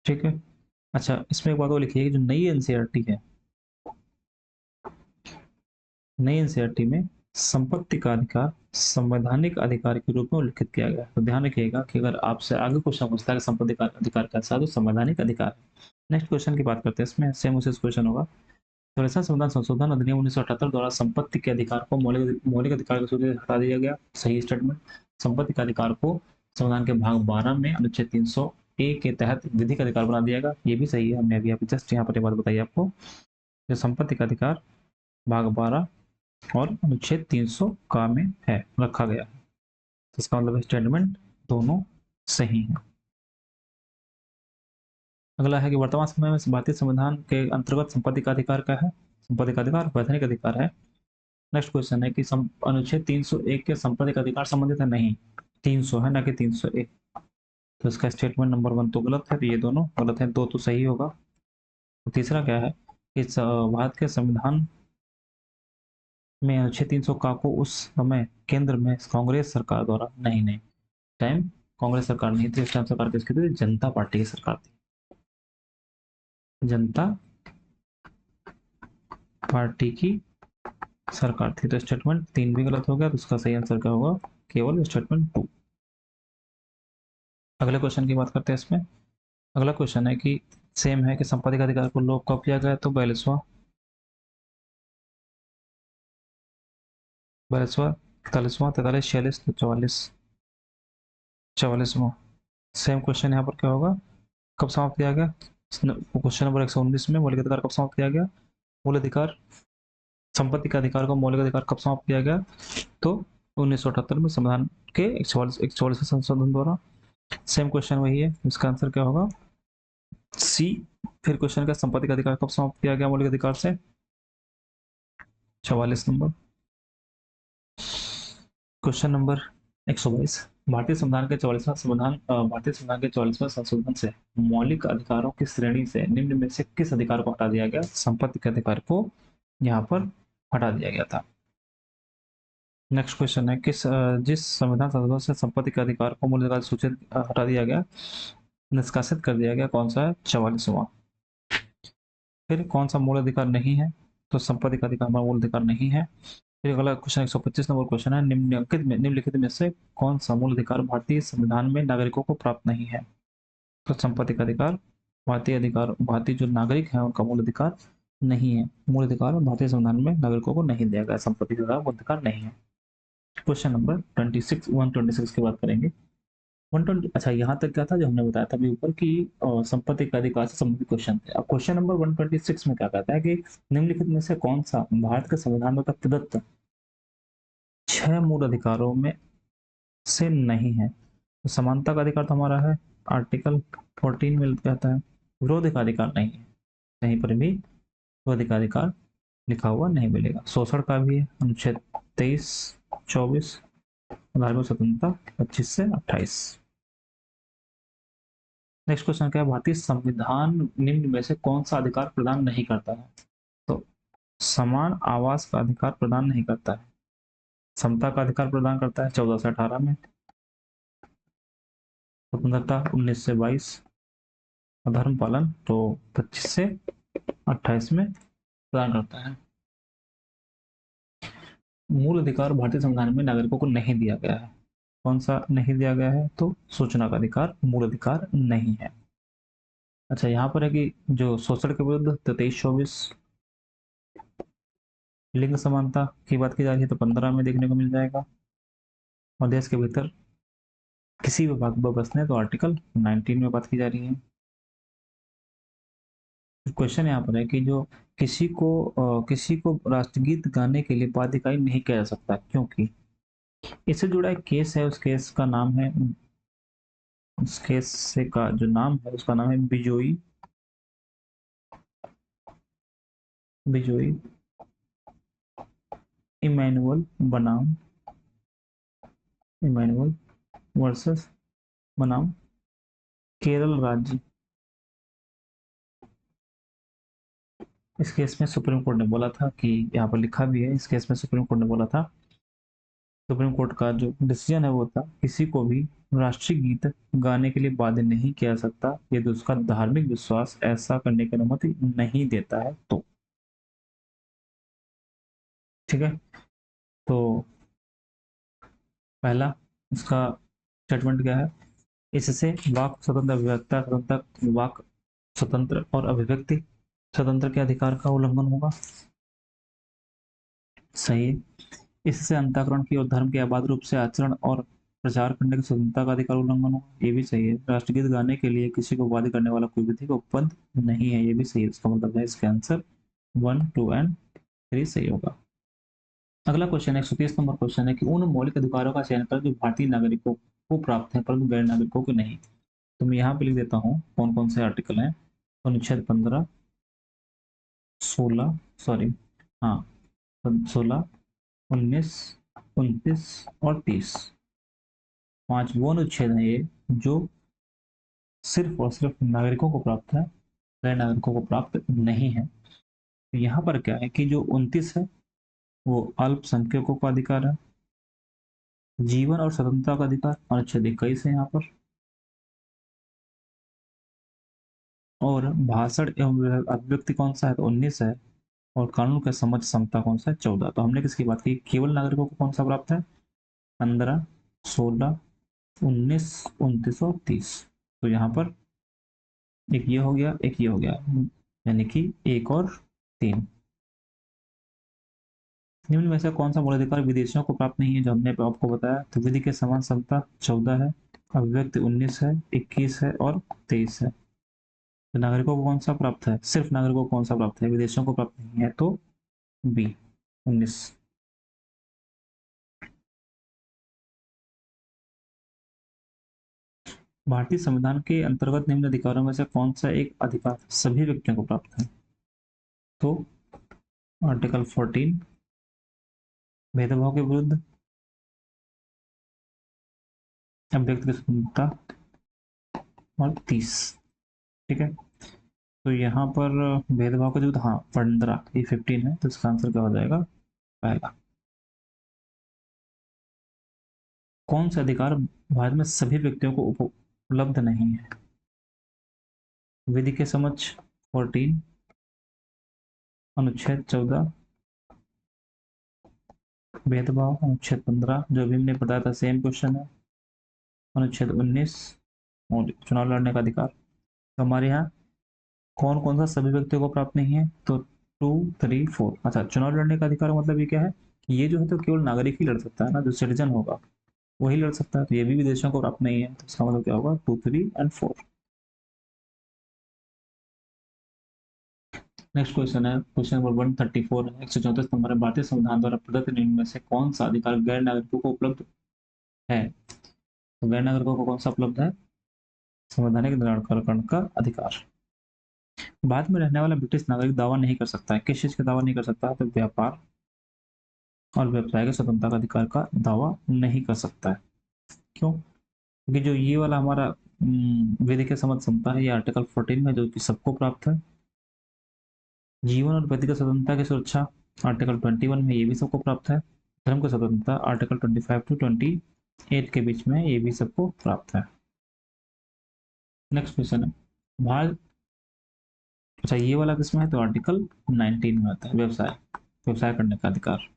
ठीक है, अच्छा इसमें एक बात और लिखी है कि जो नई एनसीईआरटी है, नई एनसीईआरटी में संपत्ति का अधिकार संवैधानिक अधिकार के रूप में उल्लेखित किया गया है। तो ध्यान रखिएगा कि अगर आपसे आगे क्वेश्चन पूछता है कि संपत्ति का अधिकार कैसा है, तो संवैधानिक अधिकार है। नेक्स्ट क्वेश्चन की बात करते हैं, इसमें सेम उसी क्वेश्चन होगा। त्वरित संविधान संशोधन अधिनियम 1978 द्वारा संपत्ति के अधिकार को मौलिक अधिकार की सूची से हटा दिया गया। सही स्टेटमेंट। संपत्ति के अधिकार को संविधान के भाग 12 में अनुच्छेद 300 ए के तहत विधिक अधिकार बना दिया गया। ये भी सही है, हमने अभी जस्ट यहाँ पर बात बताई आपको। जो संपत्ति का अधिकार भाग 12 और अनुच्छेद 300 का में है रखा गया है, तो इसका मतलब स्टेटमेंट दोनों सही है। अगला है कि वर्तमान समय में भारतीय संविधान के अंतर्गत संपत्ति का अधिकार क्या है। संपत्ति का अधिकार वैधानिक अधिकार है। नेक्स्ट क्वेश्चन है कि अनुच्छेद 301 के संपत्ति का अधिकार संबंधित है। नहीं, 300 है, ना कि 301। तो इसका स्टेटमेंट नंबर 1 तो गलत है, तो ये दोनों गलत है, 2 तो सही होगा। तो तीसरा क्या है कि भारत के संविधान में अनुच्छेद 300 का को उस समय केंद्र में कांग्रेस सरकार द्वारा, नहीं, टाइम कांग्रेस सरकार नहीं थी, इस टाइम सरकार किसकी थी, जनता पार्टी की सरकार थी, जनता पार्टी की सरकार थी। तो स्टेटमेंट 3 भी गलत हो गया, तो उसका सही आंसर क्या होगा, केवल स्टेटमेंट 2। अगले क्वेश्चन की बात करते हैं इसमें। अगला क्वेश्चन है कि सेम है कि संपत्ति का अधिकार को लोप कब किया गया, तो 42वां 43वां 43 46 तो 44वां। सेम क्वेश्चन यहाँ पर क्या होगा, कब समाप्त किया गया। क्वेश्चन नंबर 119 में मौलिक अधिकार कब समाप्त किया गया, मूल अधिकार, संपत्ति का अधिकार को मौलिक अधिकार कब समाप्त किया गया, तो 1978 में संविधान के 144 संशोधन द्वारा। सेम क्वेश्चन वही है, इसका आंसर क्या होगा, सी। फिर क्वेश्चन का संपत्ति का अधिकार कब समाप्त किया गया मौलिक अधिकार से, 44 नंबर। क्वेश्चन नंबर 122, भारतीय संविधान के 44वां संविधान भारतीय संविधान के 44वें संशोधन से मौलिक अधिकारों की श्रेणी से निम्न में से किस अधिकार को हटा दिया गया। संपत्ति के अधिकार को यहाँ पर हटा दिया गया था। नेक्स्ट क्वेश्चन है जिस संविधान संशोधन से संपत्ति के अधिकार को मूल अधिकार सूचित हटा दिया गया, निष्कासित कर दिया गया, कौन सा है, 44वां। फिर कौन सा मूल अधिकार नहीं है, तो संपत्ति का अधिकार मूल अधिकार नहीं है। फिर अगला क्वेश्चन 125 नंबर क्वेश्चन है, निम्नलिखित में से कौन सा मूल अधिकार भारतीय संविधान में नागरिकों को प्राप्त नहीं है। तो संपत्ति का अधिकार भारतीय जो नागरिक है उनका मूल अधिकार नहीं है। मूल अधिकार भारतीय संविधान में नागरिकों को नहीं दिया गया, संपत्ति का मूल अधिकार नहीं है। क्वेश्चन नंबर 126 की बात करेंगे। 120, अच्छा यहाँ तक क्या था जो हमने बताया था अभी ऊपर कि संपत्ति का अधिकार से संबंधित क्वेश्चन थे। अब क्वेश्चन नंबर 126 में क्या कहता है कि निम्नलिखित में से कौन सा भारत के संविधान द्वारा प्रदत्त 6 मूल अधिकारों में से नहीं है। तो समानता का अधिकार तो हमारा है, आर्टिकल 14 में कहता है। विरोध का अधिकार नहीं है, कहीं पर भी विरोध का अधिकार लिखा हुआ नहीं मिलेगा। शोषण का भी है, अनुच्छेद 23, 24, धार्मिक स्वतंत्रता 25 से 28। नेक्स्ट क्वेश्चन क्या है, भारतीय संविधान निम्न में से कौन सा अधिकार प्रदान नहीं करता है? तो समान आवास का अधिकार प्रदान नहीं करता है। समता का अधिकार प्रदान करता है 14 से 18 में, स्वतंत्रता 19 से 22, धर्म पालन तो 25 से 28 में प्रदान करता है। मूल अधिकार भारतीय संविधान में नागरिकों को नहीं दिया गया है। कौन सा नहीं दिया गया है? तो सूचना का अधिकार मूल अधिकार नहीं है। अच्छा, यहाँ पर है कि जो शोषण के विरुद्ध 23-24, लिंग समानता की बात की जा रही है तो 15 में देखने को मिल जाएगा, और देश के भीतर किसी विभाग पर बसने तो आर्टिकल 19 में बात की जा रही है। क्वेश्चन यहाँ पर है कि जो किसी को राष्ट्रगीत गाने के लिए बाध्यकारी नहीं किया जा सकता, क्योंकि इससे जुड़ा एक केस है। उस केस का नाम है, उस केस से का जो नाम है उसका नाम है बिजोई बिजोई इमैनुअल बनाम इमैनुअल वर्सेस बनाम केरल राज्य। इस केस में सुप्रीम कोर्ट ने बोला था कि, यहाँ पर लिखा भी है, इस केस में सुप्रीम कोर्ट ने बोला था, सुप्रीम कोर्ट का जो डिसीजन है वो था, किसी को भी राष्ट्रीय गीत गाने के लिए बाध्य नहीं किया जा सकता यदि उसका धार्मिक विश्वास ऐसा करने की अनुमति नहीं देता है तो। ठीक है, तो पहला इसका स्टेटमेंट क्या है, इससे वाक स्वतंत्र, अभिव्यक्ता स्वतंत्र, वाक स्वतंत्र और अभिव्यक्ति स्वतंत्र के अधिकार का उल्लंघन होगा। सही है। इससे अंतःकरण की और धर्म के अबाध रूप से आचरण और प्रचार करने की स्वतंत्रता का अधिकार उल्लंघन होगा। ये भी सही है। राष्ट्रगीत गाने के लिए किसी को बाध्य करने वाला कोई विधि का उपबंध नहीं है। ये भी सही है। इसका मतलब है इसके आंसर 1, 2 एंड 3 सही होगा। अगला क्वेश्चन 130 नंबर क्वेश्चन है कि उन मौलिक अधिकारों का चयन कर जो भारतीय नागरिकों को प्राप्त है परंतु गैर नागरिकों को नहीं। तो मैं यहाँ पे लिख देता हूँ कौन कौन से आर्टिकल हैं। अनुच्छेद 15, 16, सॉरी, हाँ, 16, 19, 29 और 30। 5 वो अनुच्छेद हैं ये जो सिर्फ और सिर्फ नागरिकों को प्राप्त है, गैर नागरिकों को प्राप्त नहीं है। तो यहाँ पर क्या है कि जो 29 है वो अल्पसंख्यकों का अधिकार है। जीवन और स्वतंत्रता का अधिकार अनुच्छेद 21 है यहाँ पर। और भाषण एवं अभिव्यक्ति कौन सा है? तो 19 है। और कानून के समझ समता कौन सा है? 14। तो हमने किसकी बात की? केवल नागरिकों को कौन सा प्राप्त है? 15, 16, 19, 29 और 30। तो यहाँ पर एक ये हो गया, एक ये हो गया, यानी कि 1 और 3। निम्न में से कौन सा मूलाधिकार विदेशियों को प्राप्त नहीं है? जो हमने आपको बताया, तो विधि के समान समता 14 है, अभिव्यक्ति 19 है, 21 है और 23 है। तो नागरिकों को कौन सा प्राप्त है? सिर्फ नागरिकों को कौन सा प्राप्त है? विदेशियों को प्राप्त नहीं है, तो बी 19। भारतीय संविधान के अंतर्गत निम्न अधिकारों में से कौन सा एक अधिकार सभी व्यक्तियों को प्राप्त है? तो आर्टिकल 14 भेदभाव के विरुद्ध, अभिव्यक्ति की स्वतंत्रता और 30। ठीक है, तो यहाँ पर भेदभाव के विरुद्ध, हाँ 15, ये 15 है, तो इसका आंसर क्या हो जाएगा? पहला। कौन सा अधिकार भारत में सभी व्यक्तियों को उपलब्ध नहीं है? विधि के समझ 14, अनुच्छेद 14, भेदभाव अनुच्छेद 15 जो भी हमने बताया था, सेम क्वेश्चन है, अनुच्छेद 19 और चुनाव लड़ने का अधिकार। तो हमारे यहाँ कौन कौन सा सभी व्यक्तियों को प्राप्त नहीं है? तो 2, 3, 4। अच्छा, चुनाव लड़ने का अधिकार मतलब ये क्या है कि ये जो है तो केवल नागरिक ही लड़ सकता है ना, जो सिटीजन होगा वही लड़ सकता है। तो ये भी विदेशियों को प्राप्त नहीं है, तो इसका मतलब क्या होगा? 2, 3 एंड 4। नेक्स्ट क्वेश्चन है, क्वेश्चन नंबर 134 है, 134 नंबर है, भारतीय संविधान द्वारा प्रदत्त नियम में से कौन सा अधिकार गैर नागरिकों को उपलब्ध है? तो गैर नागरिकों को कौन सा उपलब्ध है? संवैधानिक नागरिककरण का अधिकार। भारत में रहने वाला ब्रिटिश नागरिक दावा नहीं कर सकता है, किस चीज का दावा नहीं कर सकता है? तो व्यापार और व्यवसाय की स्वतंत्रता का अधिकार का दावा नहीं कर सकता है। क्यों? क्योंकि जो ये वाला हमारा विधि समझ समता है, ये आर्टिकल 14 में जो कि सबको प्राप्त है। जीवन और व्यक्तिगत स्वतंत्रता की सुरक्षा आर्टिकल 21 में, ये भी सबको प्राप्त है। धर्म की स्वतंत्रता आर्टिकल 25 टू 28 के बीच में, ये भी सबको प्राप्त है। नेक्स्ट क्वेश्चन है, भारत, अच्छा ये वाला किसमें है? तो आर्टिकल 19 में आता है, व्यवसाय, व्यवसाय करने का अधिकार।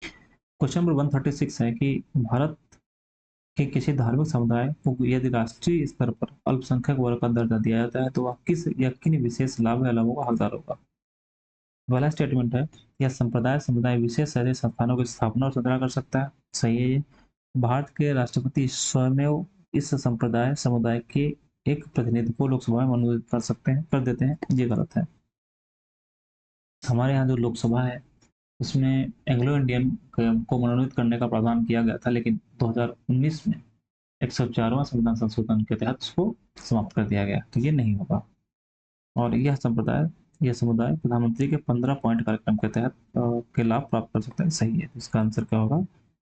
क्वेश्चन नंबर 136 है कि भारत के किसी धार्मिक समुदाय को यदि राष्ट्रीय स्तर पर अल्पसंख्यक वर्ग का दर्जा दिया जाता है तो वह किस या किन विशेष लाभ या लाभों का हकदार होगा? पहला स्टेटमेंट है, यह संप्रदाय समुदाय विशेष शहरी संस्थानों की स्थापना और संचालन कर सकता है। सही है ये। भारत के राष्ट्रपति स्वयं इस संप्रदाय समुदाय के एक प्रतिनिधि को लोकसभा में मनोनीत कर सकते हैं, कर देते हैं, ये गलत है। हमारे यहाँ जो लोकसभा है उसमें एंग्लो इंडियन को मनोनीत करने का प्रावधान किया गया था, लेकिन 2019 में 104वां संविधान संशोधन के तहत उसको समाप्त कर दिया गया, तो ये नहीं होगा। और यह समुदाय प्रधानमंत्री के 15 पॉइंट कार्यक्रम के तहत के लाभ प्राप्त कर सकता है। सही है, इसका आंसर क्या होगा?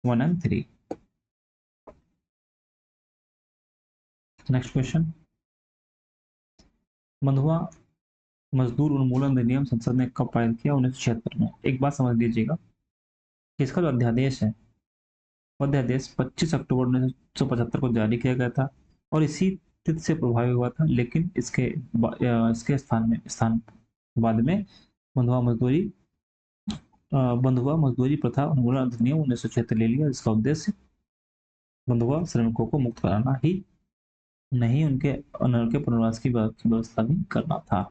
1 एंड 3। नेक्स्ट क्वेश्चन, मधुआ मजदूर उन्मूलन अधिनियम संसद ने कब पारित किया? 1976 में। एक बात समझ लीजिएगा, इसका जो अध्यादेश है, वो अध्यादेश 25 अक्टूबर 1975 को जारी किया गया था और इसी तिथि से प्रभावी हुआ था, लेकिन इसके स्थान बाद में बंधुआ मजदूरी बंधुआ मजदूरी प्रथा उन्मूलन अधिनियम 1976 ले लिया, जिसका उद्देश्य बंधुआ श्रमिकों को मुक्त कराना ही नहीं, उनके पुनर्वास की व्यवस्था भी करना था।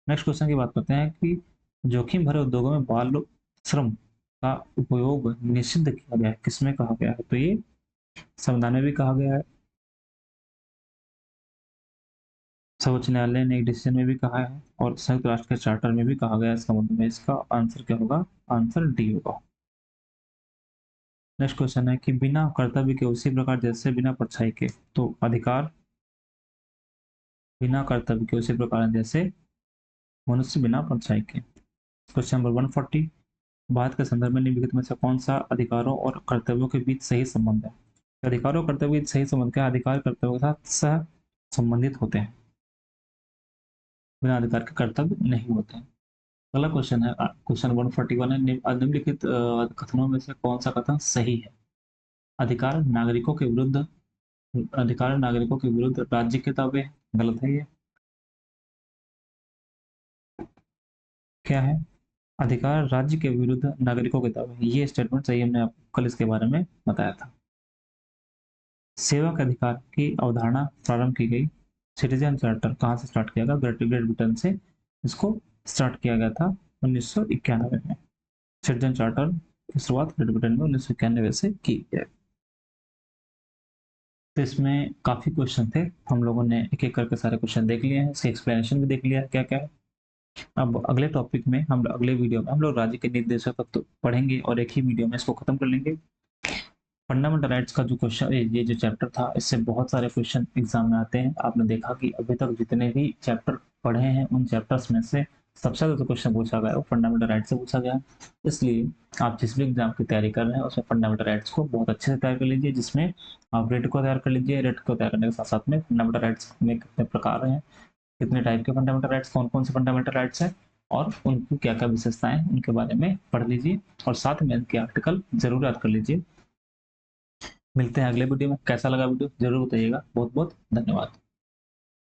नेक्स्ट क्वेश्चन की बात करते हैं कि जोखिम भरे उद्योगों में बाल श्रम का उपयोग निषिद्ध किया गया है, किसमें कहा गया है? तो ये संविधान में भी कहा गया है, सर्वोच्च न्यायालय ने एक डिसीजन में भी कहा है, और संयुक्त राष्ट्र के चार्टर में भी कहा गया है। इसका मतलब है, इसका आंसर क्या होगा? आंसर डी होगा। नेक्स्ट क्वेश्चन है कि बिना कर्तव्य के उसी प्रकार जैसे बिना परछाई के, तो अधिकार बिना कर्तव्य के उसी प्रकार जैसे मनुष्य बिना परछाई के। क्वेश्चन नंबर 140, भारत के संदर्भ में निम्नलिखित में से कौन सा अधिकारों और कर्तव्यों के बीच सही संबंध है? अधिकारों और कर्तव्यों के बीच सही संबंध क्या है? अधिकार कर्तव्यों के साथ सह संबंधित होते हैं, बिना अधिकार के कर्तव्य नहीं होते हैं। अगला क्वेश्चन है, क्वेश्चन 141 है, निम्नलिखित कथनों में से कौन सा कथन सही है? अधिकार नागरिकों के विरुद्ध अधिकार नागरिकों के विरुद्ध राज्य के ताबे है, गलत है ये। क्या है? अधिकार राज्य के विरुद्ध नागरिकों के ताबे, ये स्टेटमेंट सही, हमने आपको कल इसके बारे में बताया था। सेवा के अधिकार की अवधारणा प्रारंभ की गई, सिटीजन चार्टर कहाँ से स्टार्ट किया गया? ग्रेट ब्रिटेन से इसको स्टार्ट किया गया था 1991 में। सिटीजन चार्टर की शुरुआत ग्रेट ब्रिटेन में 1991 से की गई। तो इसमें काफी क्वेश्चन थे, हम लोगों ने एक एक करके सारे क्वेश्चन देख लिए हैं, इसके एक्सप्लेनेशन भी देख लिया है क्या क्या है। अब अगले टॉपिक में अगले वीडियो में हम लोग राज्य के निर्देशक तत्व तो पढ़ेंगे और एक ही वीडियो में इसको खत्म कर लेंगे। फंडामेंटल राइट्स का जो क्वेश्चन, ये जो चैप्टर था, इससे बहुत सारे क्वेश्चन एग्जाम में आते हैं। आपने देखा कि अभी तक जितने भी चैप्टर पढ़े हैं उन चैप्टर्स में से सबसे ज्यादा क्वेश्चन पूछा गया वो फंडामेंटल राइट से पूछा गया। इसलिए आप जिस भी एग्जाम की तैयारी कर रहे हैं उसमें फंडामेंटल राइट्स को बहुत अच्छे से तैयार कर लीजिए, जिसमें आप रेट को तैयार कर लीजिए। रेट को तैयार करने के साथ साथ में फंडामेंटल राइट्स में कितने प्रकार हैं, कितने टाइप के फंडामेंटल राइट्स, कौन कौन से फंडामेंटल राइट्स हैं और उनकी क्या क्या विशेषताएं, उनके बारे में पढ़ लीजिए और साथ में इनके आर्टिकल जरूर याद कर लीजिए। मिलते हैं अगले वीडियो में। कैसा लगा वीडियो जरूर बताइएगा। बहुत बहुत धन्यवाद।